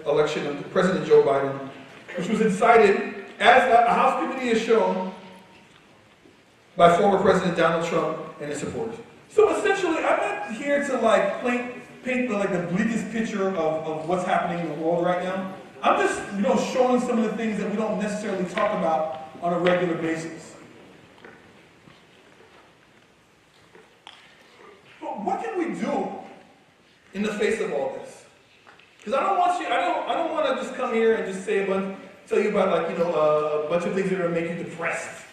election of President Joe Biden, which was incited, as a House committee has shown, by former President Donald Trump and his supporters. So essentially, I'm not here to paint the bleakest picture of what's happening in the world right now. I'm just showing some of the things that we don't necessarily talk about on a regular basis. But what can we do in the face of all this? Because I don't want to just come here and just tell you about a bunch of things that are going to make you depressed,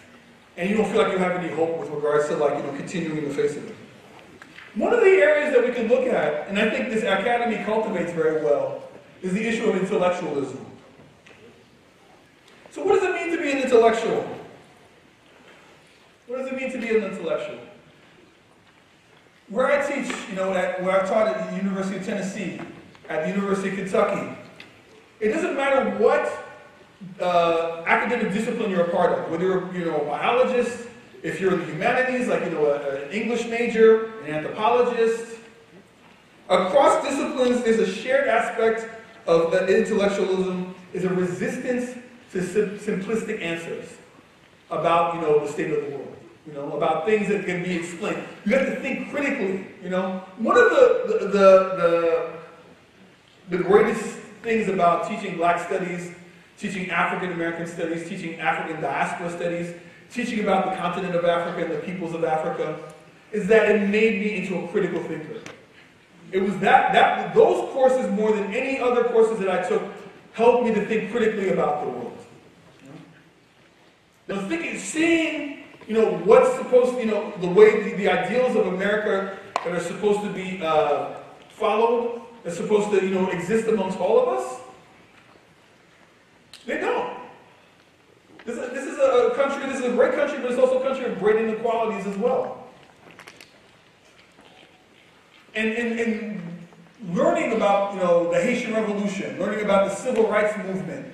and you don't feel like you have any hope with regards to continuing in the face of it. One of the areas that we can look at, and I think this academy cultivates very well, is the issue of intellectualism. So what does it mean to be an intellectual? What does it mean to be an intellectual? Where I teach, where I've taught at the University of Tennessee, at the University of Kentucky, it doesn't matter what academic discipline you're a part of, whether you're a biologist, if you're in the humanities, an English major, an anthropologist. Across disciplines, there's a shared aspect of intellectualism, is a resistance to simplistic answers about, the state of the world, about things that can be explained. You have to think critically, One of the greatest things about teaching Black studies, teaching African American studies, teaching African diaspora studies, teaching about the continent of Africa and the peoples of Africa, is that it made me into a critical thinker. It was those courses, more than any other courses that I took, helped me to think critically about the world. Seeing, what's supposed to, the way the ideals of America that are supposed to be followed, that's supposed to, exist amongst all of us, they don't. This is a country, this is a great country, but it's also a country of great inequalities as well. And learning about, the Haitian Revolution, learning about the Civil Rights Movement,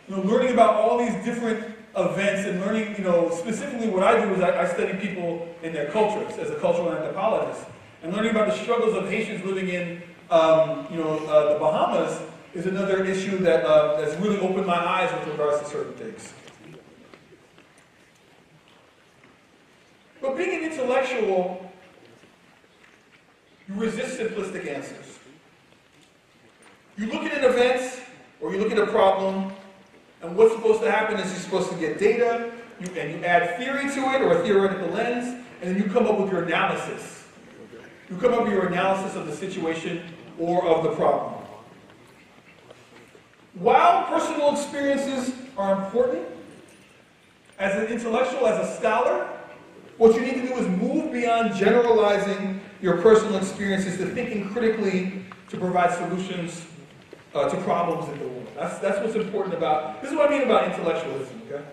learning about all these different events and learning, specifically what I do is I study people and their cultures as a cultural anthropologist. And learning about the struggles of Haitians living in, the Bahamas is another issue that's really opened my eyes with regards to certain things. But being an intellectual, you resist simplistic answers. You look at an event, or you look at a problem, and what's supposed to happen is you're supposed to get data, and you add theory to it, or a theoretical lens, and then you come up with your analysis. You come up with your analysis of the situation or of the problem. While personal experiences are important, as an intellectual, as a scholar, What you need to do is move beyond generalizing your personal experiences to thinking critically to provide solutions to problems in the world. That's what's important about, this is what I mean about intellectualism, okay?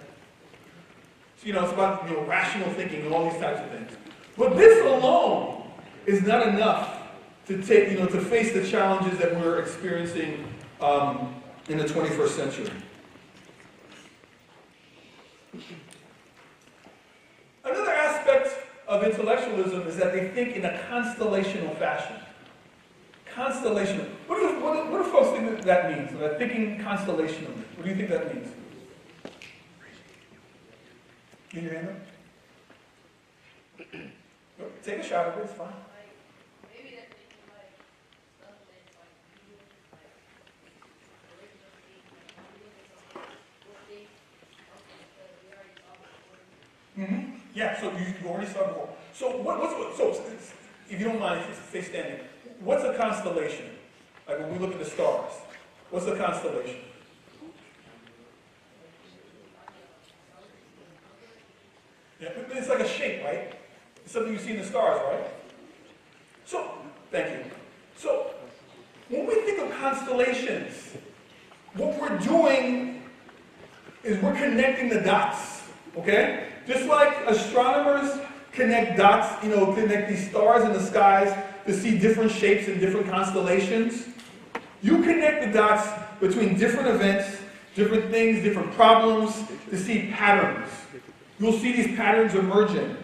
So, it's about, rational thinking and all these types of things. But this alone is not enough to take, to face the challenges that we're experiencing in the 21st century. Another aspect of intellectualism is that they think in a constellational fashion. Constellational. What do folks think that means? They're thinking constellationally. What do you think that means? Get your hand up. Take a shot of it, it's fine. Mm-hmm. Yeah, so you already saw before. So if you don't mind, stay standing. What's a constellation? Like when we look at the stars, what's a constellation? Yeah, it's like a shape, right? It's something you see in the stars, right? So, thank you. So, when we think of constellations, what we're doing is we're connecting the dots, okay? Just like astronomers connect dots, connect these stars in the skies to see different shapes and different constellations. You connect the dots between different events, different things, different problems to see patterns. You'll see these patterns emerging.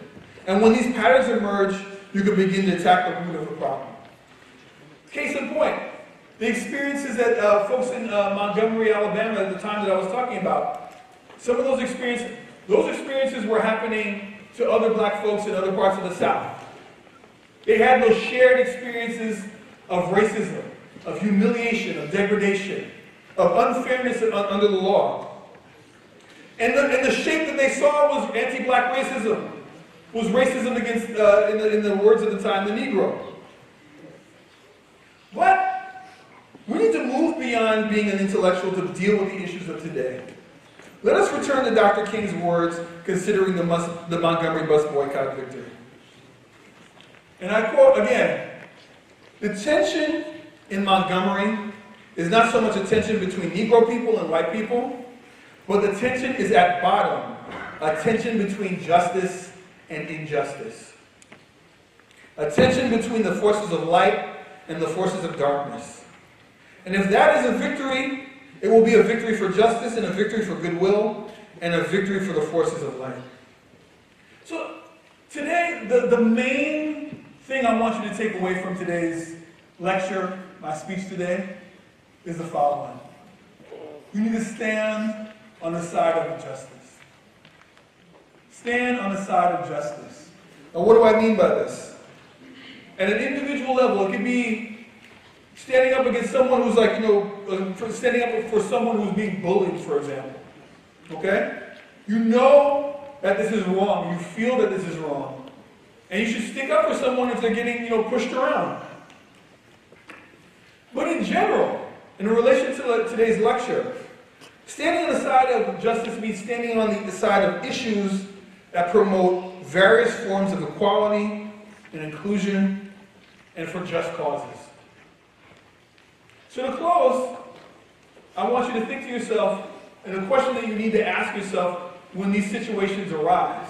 And when these patterns emerge, you can begin to attack the root of the problem. Case in point, the experiences that folks in Montgomery, Alabama at the time that I was talking about, some of those experiences were happening to other black folks in other parts of the South. They had those shared experiences of racism, of humiliation, of degradation, of unfairness under the law. And the shape that they saw was anti-black racism, was racism against, in the words of the time, the Negro. But we need to move beyond being an intellectual to deal with the issues of today. Let us return to Dr. King's words considering the Montgomery bus boycott victory. And I quote again, "The tension in Montgomery is not so much a tension between Negro people and white people, but the tension is at bottom, a tension between justice and injustice. A tension between the forces of light and the forces of darkness. And if that is a victory, it will be a victory for justice and a victory for goodwill and a victory for the forces of light." So today, the main thing I want you to take away from today's lecture, my speech today, is the following. You need to stand on the side of justice. Stand on the side of justice. Now, what do I mean by this? At an individual level, it could be standing up against someone who's standing up for someone who's being bullied, for example. Okay? You know that this is wrong. You feel that this is wrong. And you should stick up for someone if they're getting, pushed around. But in general, in relation to today's lecture, standing on the side of justice means standing on the side of issues that promote various forms of equality and inclusion and for just causes. So to close, I want you to think to yourself, and the question that you need to ask yourself when these situations arise,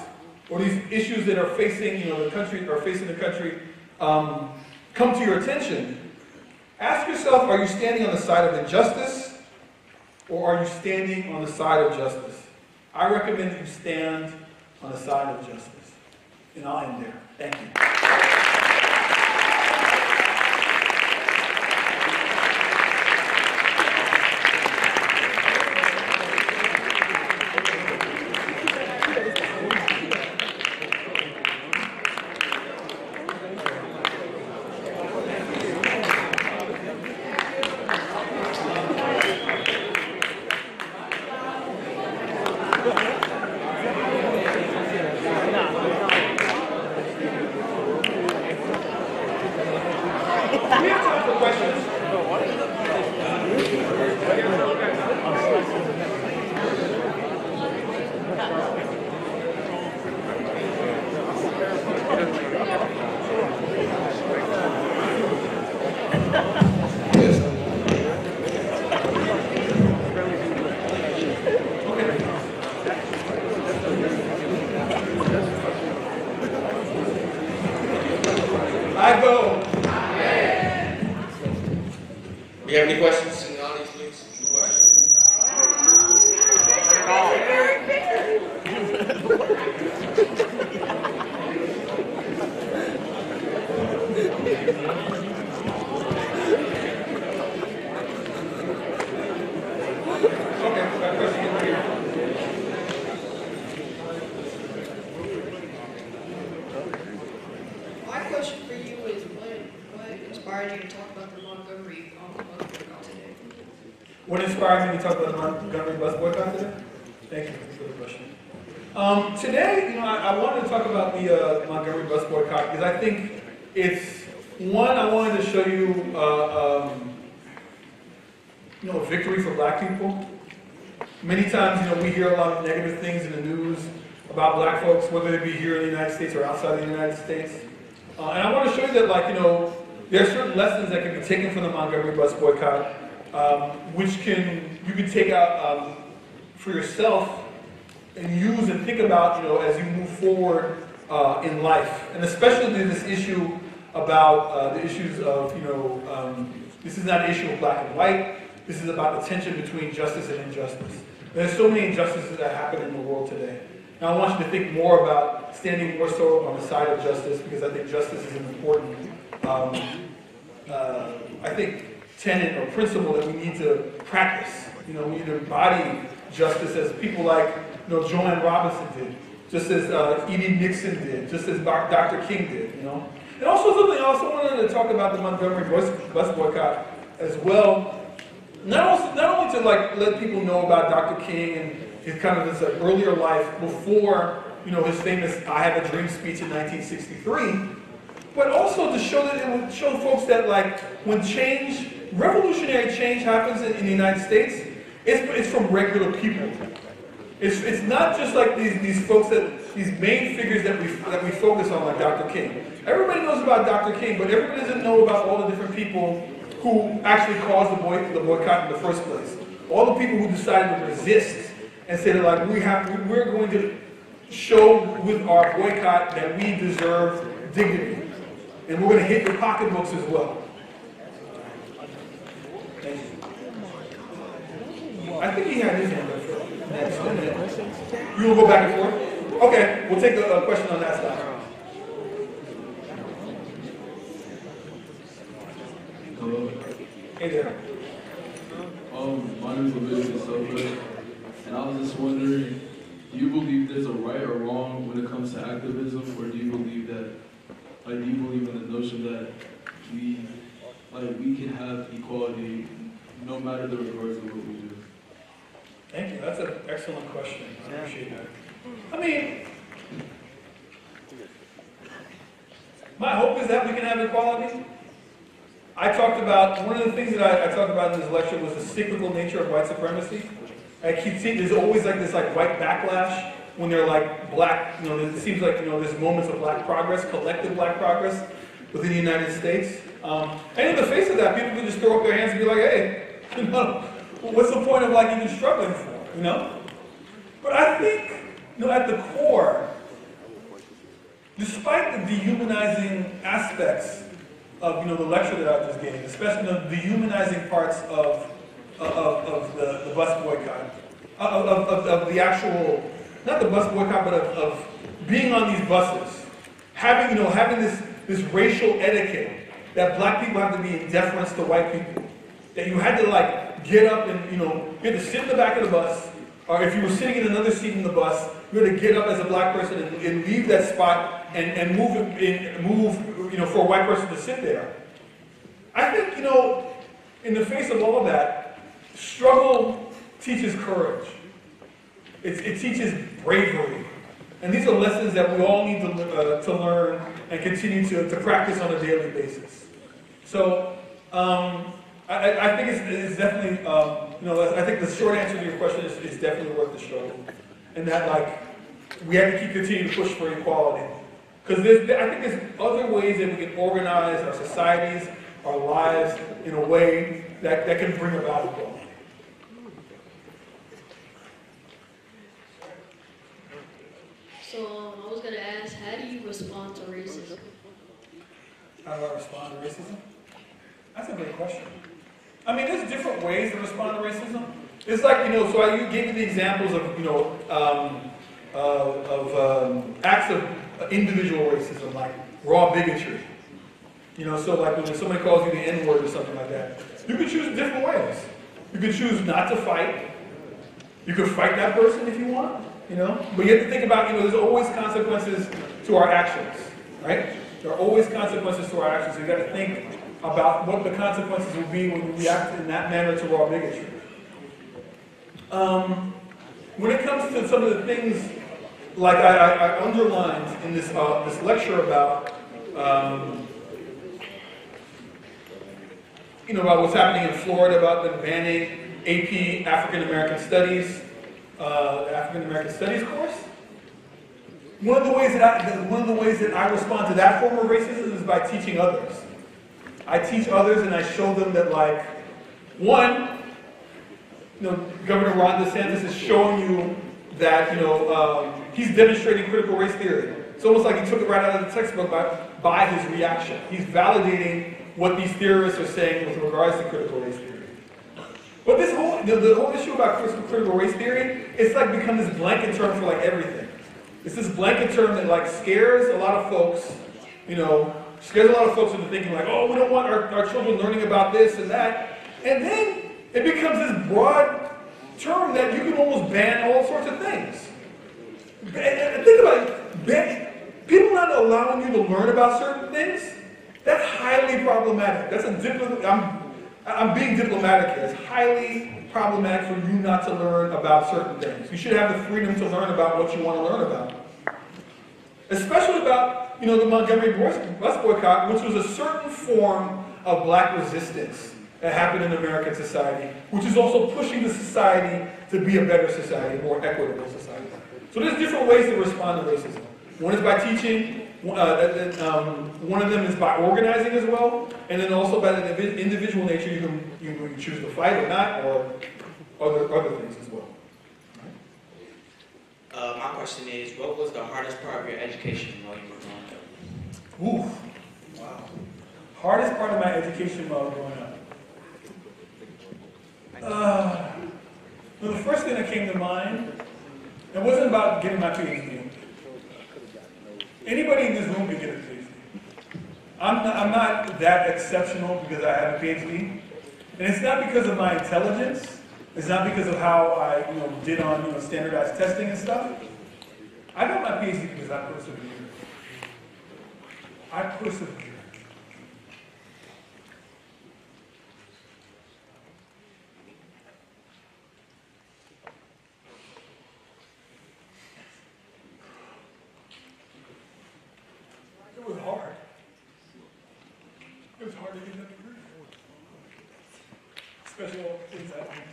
or these issues that are facing, the country, come to your attention. Ask yourself, are you standing on the side of injustice, or are you standing on the side of justice? I recommend that you stand on the side of justice. And I'll end there. Thank you. I vote. Do you have any questions in the audience, please? Any questions? Okay, got a question over here. My question for you is what inspired you to talk about the Montgomery bus boycott today? What inspired me to talk about the Montgomery bus boycott today? Thank you for the question. Today, I wanted to talk about the Montgomery bus boycott because I think it's one. I wanted to show you, a victory for Black people. Many times, we hear a lot of negative things in the news about Black folks, whether they be here in the United States or outside the United States. And I want to show you that, there are certain lessons that can be taken from the Montgomery bus boycott, which you can take out for yourself and use and think about, as you move forward in life. And especially this issue about the issues of, this is not an issue of black and white. This is about the tension between justice and injustice. There's so many injustices that happen in the world today. Now I want you to think more about standing more so on the side of justice, because I think justice is an important, I think, tenet or principle that we need to practice. We need to embody justice as people like Joanne Robinson did, just as Edie Nixon did, just as Dr. King did. And also something I also wanted to talk about the Montgomery bus boycott as well. Not only to let people know about Dr. King and his kind of this earlier life before his famous "I Have a Dream" speech in 1963, but also to show that it would show folks that when revolutionary change happens in the United States, it's from regular people. It's not just like these folks these main figures that we focus on, like Dr. King. Everybody knows about Dr. King, but everybody doesn't know about all the different people who actually caused the boycott in the first place. All the people who decided to resist and say that we're going to show with our boycott that we deserve dignity. And we're going to hit the pocketbooks as well. Thank you. I think he had his hand up next. You will go back and forth? Okay, we'll take a question on that side. Hello. Hey there. My name is Leviticus Silver, and I was just wondering, do you believe there's a right or wrong when it comes to activism, or do you believe in the notion that we can have equality no matter the regards of what we do? Thank you. That's an excellent question. I appreciate that. I mean, my hope is that we can have equality. I talked about, one of the things that I talked about in this lecture was the cyclical nature of white supremacy. I keep seeing there's always this white backlash when they're black, it seems like, there's moments of black progress, collective black progress within the United States. And in the face of that, people can just throw up their hands and be like, hey, what's the point of even struggling for, But I think, at the core, despite the dehumanizing aspects of the lecture that I just gave, especially the dehumanizing parts of the bus boycott, of the actual, not the bus boycott, but of being on these buses, having this racial etiquette that black people have to be in deference to white people, that you had to get up and you had to sit in the back of the bus, or if you were sitting in another seat in the bus, you had to get up as a black person and leave that spot and move for a white person to sit there. I think, in the face of all of that, struggle teaches courage. It teaches bravery. And these are lessons that we all need to learn and continue to practice on a daily basis. So, I think it's definitely, I think the short answer to your question is definitely worth the struggle. And that, we have to continue to push for equality. Because I think there's other ways that we can organize our societies, our lives, in a way that can bring about equality. So I was gonna ask, how do you respond to racism? How do I respond to racism? That's a great question. I mean, there's different ways to respond to racism. It's like, so I gave you the examples of, acts of individual racism, like raw bigotry. So like when somebody calls you the N-word or something like that, you can choose different ways. You can choose not to fight. You can fight that person if you want, But you have to think about, there's always consequences to our actions, right? There are always consequences to our actions. So you got to think about what the consequences will be when you react in that manner to raw bigotry. When it comes to some of the things, like I underlined in this lecture about, about what's happening in Florida, about them banning AP African American Studies, African American Studies course. One of the ways that I respond to that form of racism is by teaching others. I teach others and I show them that, like, one, Governor Ron DeSantis is showing you that, he's demonstrating critical race theory. It's almost like he took it right out of the textbook by his reaction. He's validating what these theorists are saying with regards to critical race theory. But this whole, the whole issue about critical race theory, it's like become this blanket term for like everything. It's this blanket term that like scares a lot of folks, scares a lot of folks into thinking like, oh, we don't want our children learning about this and that. And then it becomes this broad term that you can almost ban all sorts of things. And think about it, people not allowing you to learn about certain things, that's highly problematic. That's I'm being diplomatic here. It's highly problematic for you not to learn about certain things. You should have the freedom to learn about what you want to learn about. Especially about, the Montgomery bus boycott, which was a certain form of black resistance that happened in American society, which is also pushing the society to be a better society, a more equitable society. So there's different ways to respond to racism. One is by teaching, one of them is by organizing as well, and then also by the individual nature, you can choose to fight or not, or other things as well. My question is, what was the hardest part of your education while you were growing up? Ooh, wow. Hardest part of my education while I was growing up. Well, the first thing that came to mind, it wasn't about getting my PhD. Anybody in this room can get a PhD. I'm not that exceptional because I have a PhD. And it's not because of my intelligence. It's not because of how I did on standardized testing and stuff. I got my PhD because I persevered. I persevered. It was hard. It was hard to get that degree. Especially all the things I went through.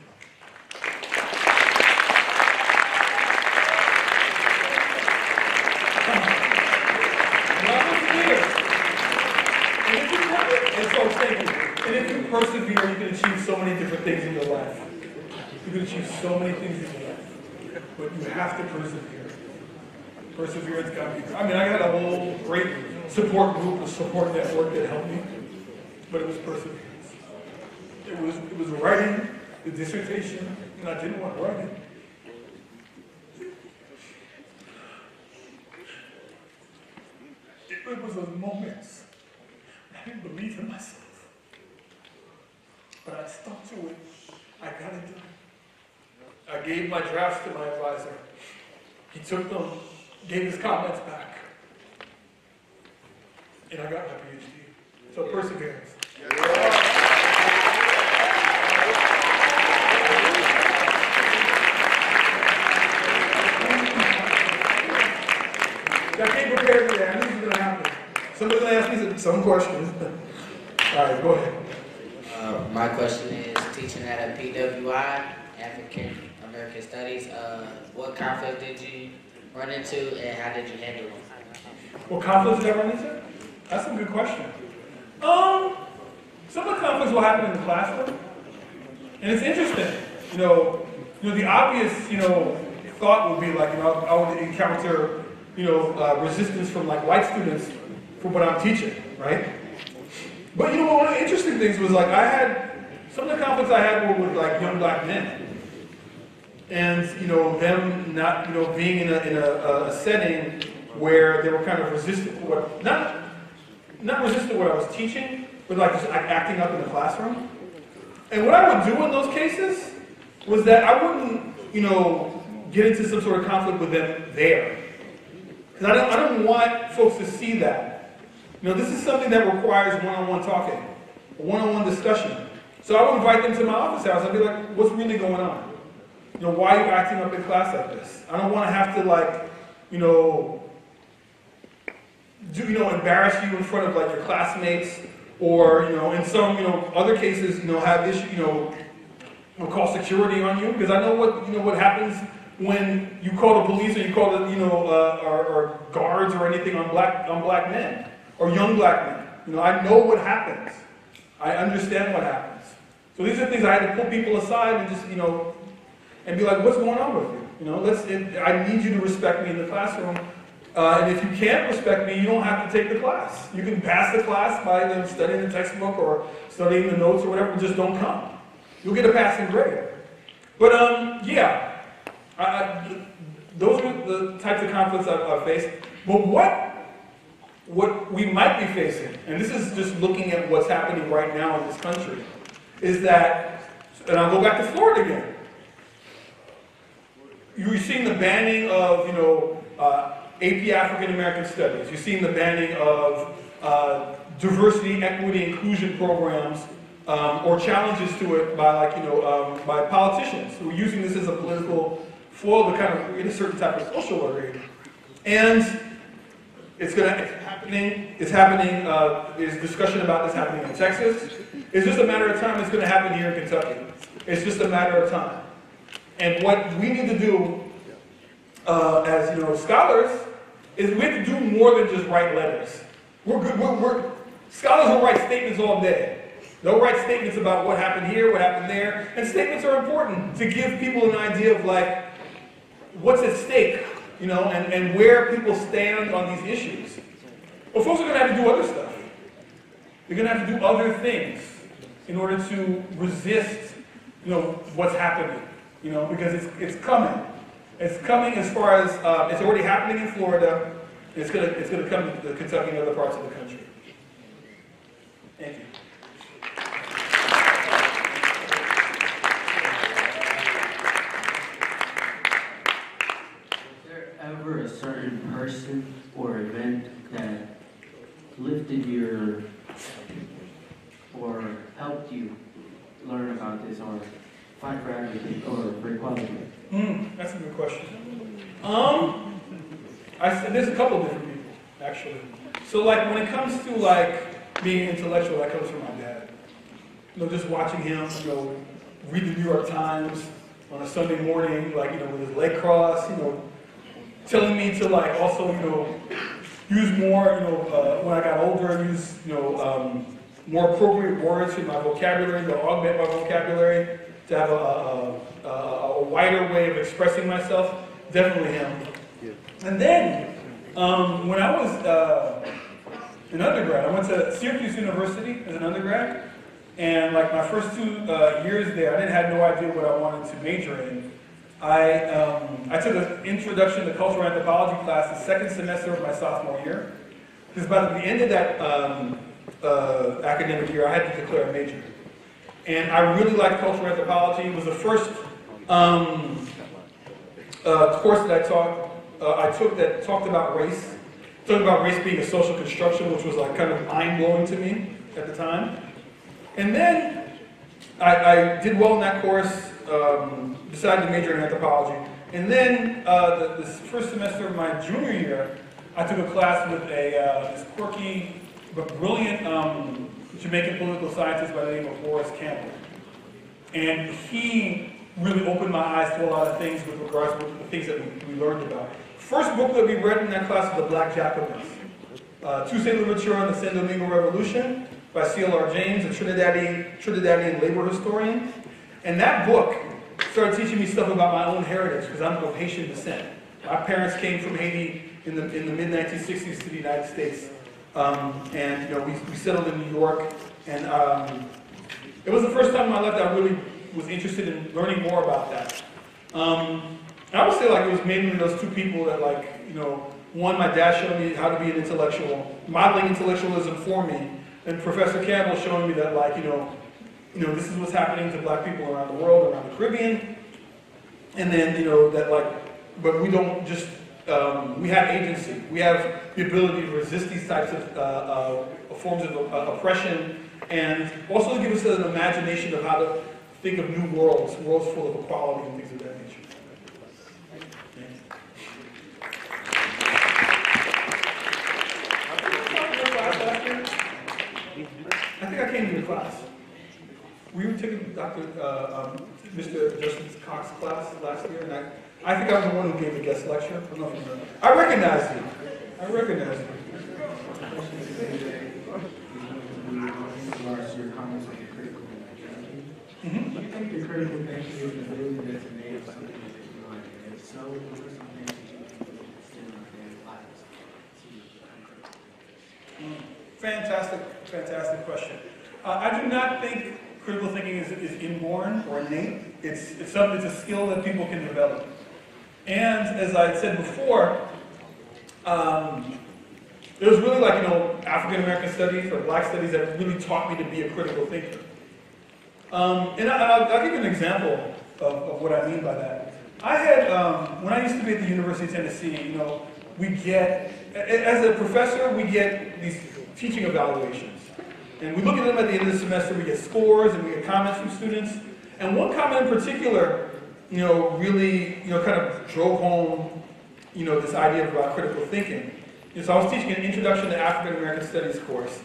And if you persevere, you can achieve so many different things in your life. You can achieve so many things in your life. But you have to persevere. Perseverance got me. I mean, I got a whole great support group, a support network that helped me. But it was perseverance. It was writing the dissertation, and I didn't want to write it. It was a moment. I didn't believe in myself. But I stuck to it. I got it done. I gave my drafts to my advisor. He took them, gave his comments back. And I got my PhD. So perseverance. I came prepared for that. I knew this was going to happen. Somebody's going to ask me some questions. All right, go ahead. My question is, teaching at a PWI, African American Studies, what conflict did you run into and how did you handle them? What conflicts did I run into? That's a good question. Some of the conflicts will happen in the classroom. And it's interesting. The obvious, thought would be like, I would encounter, resistance from like white students for what I'm teaching, right? But you know, one of the interesting things was like some of the conflicts I had were with like young black men. And you know, them not, you know, being in a setting where they were kind of resistant to what, not resistant to what I was teaching, but like just acting up in the classroom. And what I would do in those cases was that I wouldn't, you know, get into some sort of conflict with them there. Because I don't want folks to see that. You know, this is something that requires one-on-one talking, a one-on-one discussion. So I would invite them to my office house and be like, what's really going on? You know, why are you acting up in class like this? I don't want to have to like, you know, embarrass you in front of like your classmates, or, you know, in some, you know, other cases, you know, have issue, you know, we'll call security on you, because I know what, you know, what happens when you call the police or you call the, you know, or guards or anything on black men or young black men. You know, I know what happens. I understand what happens. So these are things I had to pull people aside and just, you know, and be like, what's going on with you? You know, I need you to respect me in the classroom. And if you can't respect me, you don't have to take the class. You can pass the class by them studying the textbook or studying the notes or whatever, just don't come. You'll get a passing grade. But yeah, those are the types of conflicts I've faced. But what we might be facing, and this is just looking at what's happening right now in this country, is that, and I'll go back to Florida again. You're seeing the banning of, you know, AP African American Studies. You're seeing the banning of diversity, equity, inclusion programs, or challenges to it by, like, you know, by politicians who are using this as a political foil to kind of create a certain type of social order. And it's happening. There's discussion about this happening in Texas. It's just a matter of time. It's going to happen here in Kentucky. It's just a matter of time. And what we need to do, as, you know, scholars, is we have to do more than just write letters. Scholars will write statements all day. They'll write statements about what happened here, what happened there, and statements are important to give people an idea of like what's at stake, you know, and where people stand on these issues. But folks are going to have to do other stuff. They're going to have to do other things in order to resist, you know, what's happening, you know, because it's coming. It's coming as far as it's already happening in Florida. It's going to come to Kentucky and other parts of the country. Thank you. Ever a certain person or event that lifted your or helped you learn about this or fight for advocacy or for equality? That's a good question. There's a couple of different people, actually. So like when it comes to like being intellectual, that comes from my dad. You know, just watching him, you know, read the New York Times on a Sunday morning, like, you know, with his leg crossed, you know, telling me to like also, you know, use more, you know, when I got older, use, you know, more appropriate words in my vocabulary, to augment my vocabulary, to have a wider way of expressing myself. Definitely him. And then, when I was an undergrad, I went to Syracuse University as an undergrad, and like my first 2 years there, I had no idea what I wanted to major in. I took an introduction to cultural anthropology class the second semester of my sophomore year, because by the end of that academic year, I had to declare a major. And I really liked cultural anthropology. It was the first course that I took that talked about race. Talked about race being a social construction, which was like kind of mind-blowing to me at the time. And then I did well in that course, decided to major in anthropology. And then this first semester of my junior year, I took a class with this quirky but brilliant Jamaican political scientist by the name of Horace Campbell. And he really opened my eyes to a lot of things with regards to the things that we learned about. First book that we read in that class was The Black Jacobins. Tuesday Literature on the San Domingo Revolution by C.L.R. James, a Trinidadian labor historian. And that book started teaching me stuff about my own heritage, because I'm of Haitian descent. My parents came from Haiti in the mid-1960s to the United States. And we settled in New York, and it was the first time I left that I really was interested in learning more about that. I would say it was mainly those two people that one, my dad showed me how to be an intellectual, modeling intellectualism for me, and Professor Campbell showing me that this is what's happening to black people around the world, around the Caribbean, and then but we don't just we have agency. We have the ability to resist these types of forms of oppression, and also to give us an imagination of how to think of new worlds full of equality and things of that nature. I think I came to your class. We were taking Mr. Justin Cox's class last year, and I think I was the one who gave the guest lecture. I don't know if you remember. I recognize you. Your comments on the critical thinking. Do you think the critical thinking is the ability that's made of something that you like? And if so, what are some things that you still in lives? Fantastic question. I do not think critical thinking is inborn or innate. It's a skill that people can develop. And as I said before, it was really African American studies or black studies that really taught me to be a critical thinker. And I'll give you an example of what I mean by that. I had, when I used to be at the University of Tennessee, we get, as a professor, we get these teaching evaluations. And we look at them at the end of the semester, we get scores and we get comments from students. And one comment in particular, really, kind of drove home, this idea about critical thinking. So I was teaching an Introduction to African American Studies course,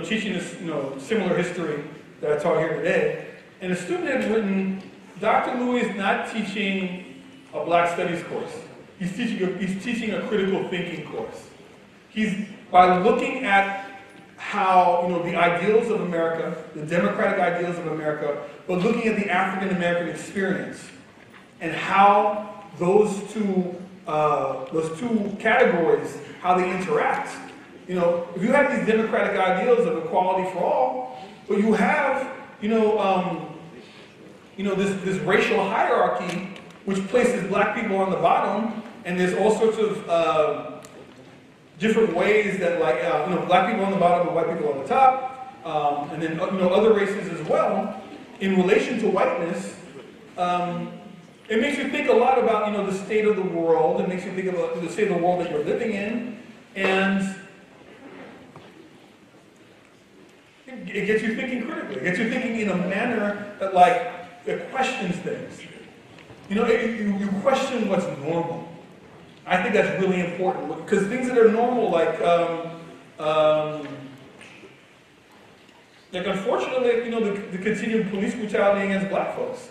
teaching this, similar history that I taught here today. And a student had written, Dr. Louis is not teaching a Black Studies course. He's teaching a critical thinking course. By looking at how, the ideals of America, the democratic ideals of America, but looking at the African American experience and how those two categories, how they interact. If you have these democratic ideals of equality for all, but you have, this racial hierarchy which places black people on the bottom, and there's all sorts of different ways that, black people on the bottom and white people on the top, and then other races as well. In relation to whiteness, it makes you think a lot about the state of the world. It makes you think about the state of the world that you're living in, and it gets you thinking critically. It gets you thinking in a manner that questions things. You question what's normal. I think that's really important, because things that are normal, unfortunately, the continued police brutality against black folks.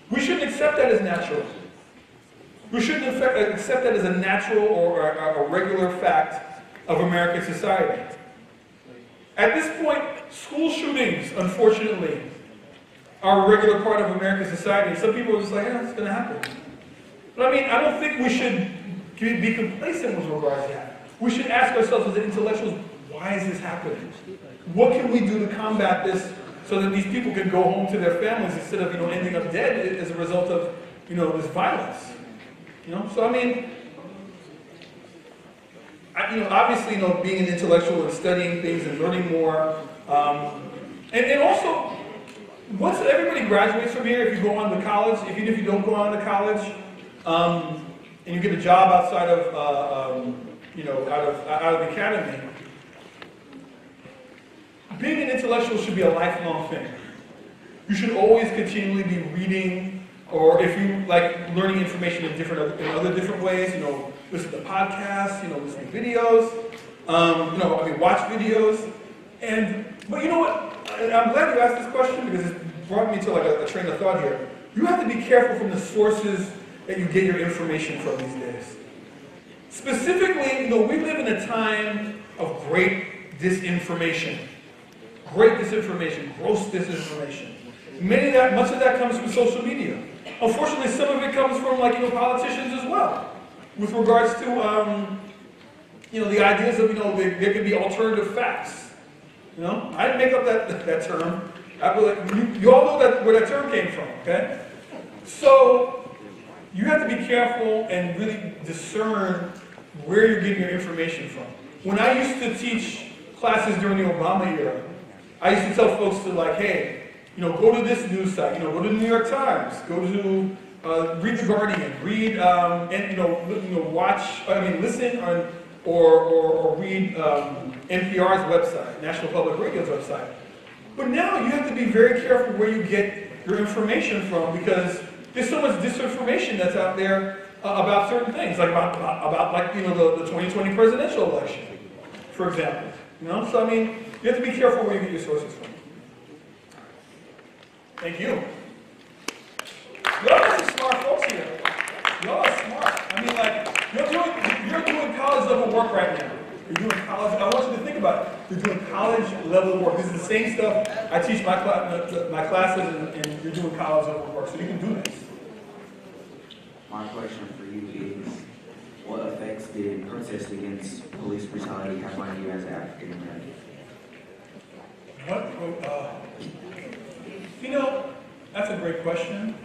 We shouldn't accept that as natural. We shouldn't accept that as a natural or a regular fact of American society. At this point, school shootings, unfortunately, are a regular part of American society. Some people are just like, it's going to happen. But I don't think we should be complacent with regards to that. We should ask ourselves as intellectuals, why is this happening? What can we do to combat this so that these people can go home to their families instead of, ending up dead as a result of, this violence? So obviously, being an intellectual and studying things and learning more, and also, once everybody graduates from here, if you go on to college, even if you don't go on to college, and you get a job outside of, out of the academy, being an intellectual should be a lifelong thing. You should always continually be reading, or if you like learning information in other different ways, listen to podcasts, listen to videos, watch videos. But you know what? I'm glad you asked this question, because it brought me to a train of thought here. You have to be careful from the sources that you get your information from these days. Specifically, we live in a time of great disinformation. Great disinformation, gross disinformation. Much of that comes from social media. Unfortunately, some of it comes from politicians as well, with regards to the ideas of, there could be alternative facts. I didn't make up that term. You all know where that term came from, okay? So, you have to be careful and really discern where you're getting your information from. When I used to teach classes during the Obama era, I used to tell folks to hey, go to this news site, go to the New York Times, go to read The Guardian, read and listen or read NPR's website, National Public Radio's website. But now you have to be very careful where you get your information from, because there's so much disinformation that's out there about certain things, like about the 2020 presidential election, for example. So you have to be careful where you get your sources from. Thank you. Y'all are some smart folks here. Y'all are smart. You're doing college level work right now. You're doing college. I want you to think about it. You're doing college level work. This is the same stuff I teach my classes, and you're doing college level work, so you can do this. My question for you is, what effects did protest against police brutality have on you as an African American? That's a great question.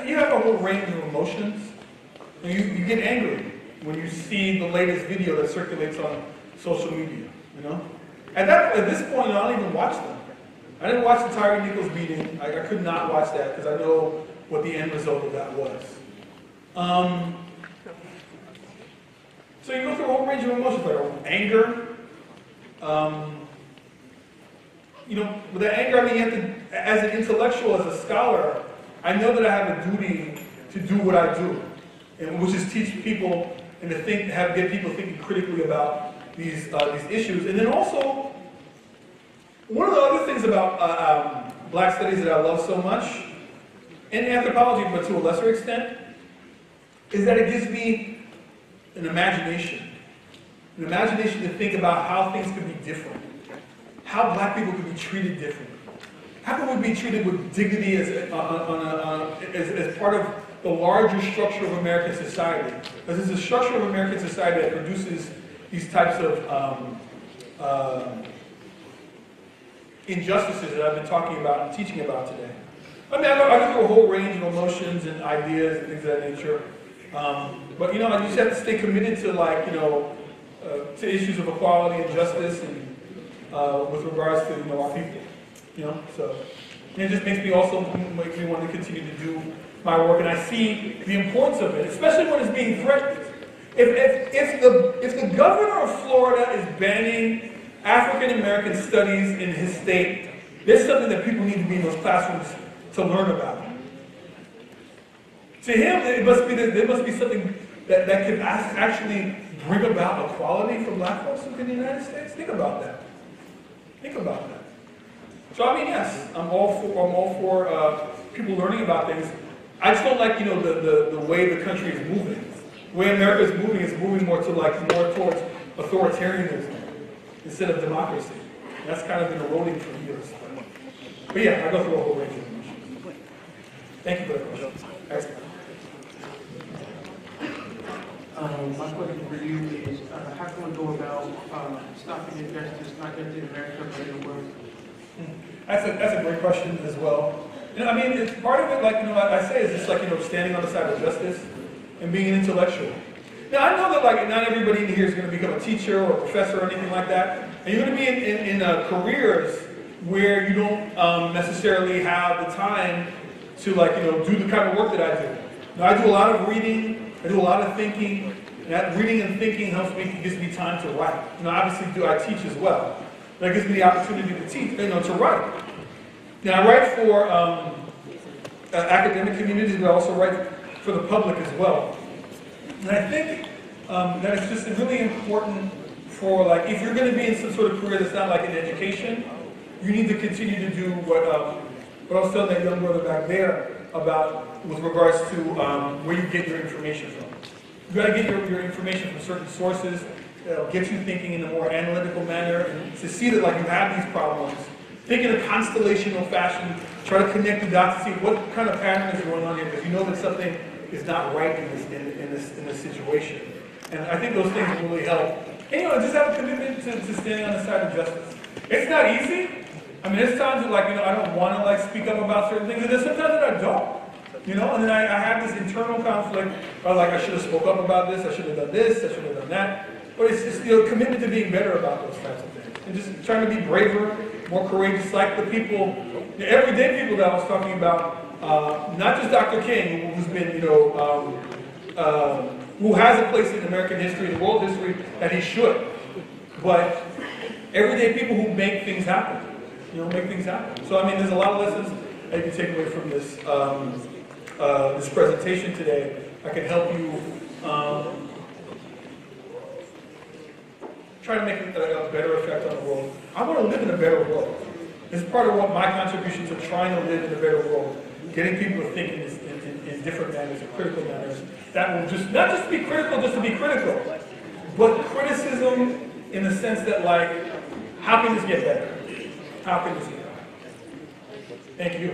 You have a whole range of emotions. You get angry when you see the latest video that circulates on social media, At this point, I don't even watch them. I didn't watch the Tyre Nichols beating. I could not watch that because I know what the end result of that was. So you go through a whole range of emotions, like anger. With that anger, you have to, as an intellectual, as a scholar, I know that I have a duty to do what I do, which is teach people and to get people thinking critically about these issues. And then also, one of the other things about Black studies that I love so much, and anthropology, but to a lesser extent, is that it gives me an imagination to think about how things could be different, how Black people could be treated differently, how could we be treated with dignity as part of the larger structure of American society. Because it's a structure of American society that produces these types of injustices that I've been talking about and teaching about today. I go through a whole range of emotions and ideas and things of that nature. But I just have to stay committed to to issues of equality and justice, and with regards to our people. So and it just makes me want to continue to do my work, and I see the importance of it, especially when it's being threatened. If the governor of Florida is banning African American studies in his state, there's something that people need to be in those classrooms to learn about. To him, there must be something that can actually bring about equality for Black folks in the United States. Think about that. So yes, I'm all for people learning about things. I just don't like the way the country is moving. The way America is moving more towards authoritarianism instead of democracy. That's kind of been eroding for years. But yeah, I go through a whole range of emotions. Thank you for the question. Excellent. My question for you is, how can we go about stopping injustice, not just in America, but in the world? That's a great question as well. It's part of it, I say, is just standing on the side of justice and being an intellectual. Now, I know that not everybody in here is going to become a teacher or a professor or anything like that, and you're going to be in careers where you don't necessarily have the time to do the kind of work that I do. Now, I do a lot of reading, I do a lot of thinking, and that reading and thinking gives me time to write. Obviously, I teach as well. That gives me the opportunity to teach, to write. Now, I write for academic communities, but I also write for the public as well. And I think that it's just really important for, if you're going to be in some sort of career that's not in education, you need to continue to do what I was telling that young brother back there about with regards to where you get your information from. You got to get your information from certain sources that'll get you thinking in a more analytical manner, and to see that you have these problems, think in a constellational fashion, try to connect the dots to see what kind of pattern is going on here, because you know that something is not right in this situation. And I think those things will really help. And just have a commitment to standing on the side of justice. It's not easy. I mean, there's times that I don't want to speak up about certain things, and there's sometimes that I don't. And then I have this internal conflict where I should have spoke up about this, I should have done this, I should have done that. But it's just commitment to being better about those types of things. And just trying to be braver, more courageous, like the people, the everyday people that I was talking about, not just Dr. King, who's been, who has a place in American history and world history that he should, but everyday people who make things happen, make things happen. So, I mean, there's a lot of lessons that you can take away from this, this presentation today. I can help you try to make a better effect on the world. I want to live in a better world. This is part of what my contributions are, trying to live in a better world, getting people to think in different manners, in critical manners, that will just, not just be critical just to be critical, but criticism in the sense that how can this get better? How can this get better? Thank you.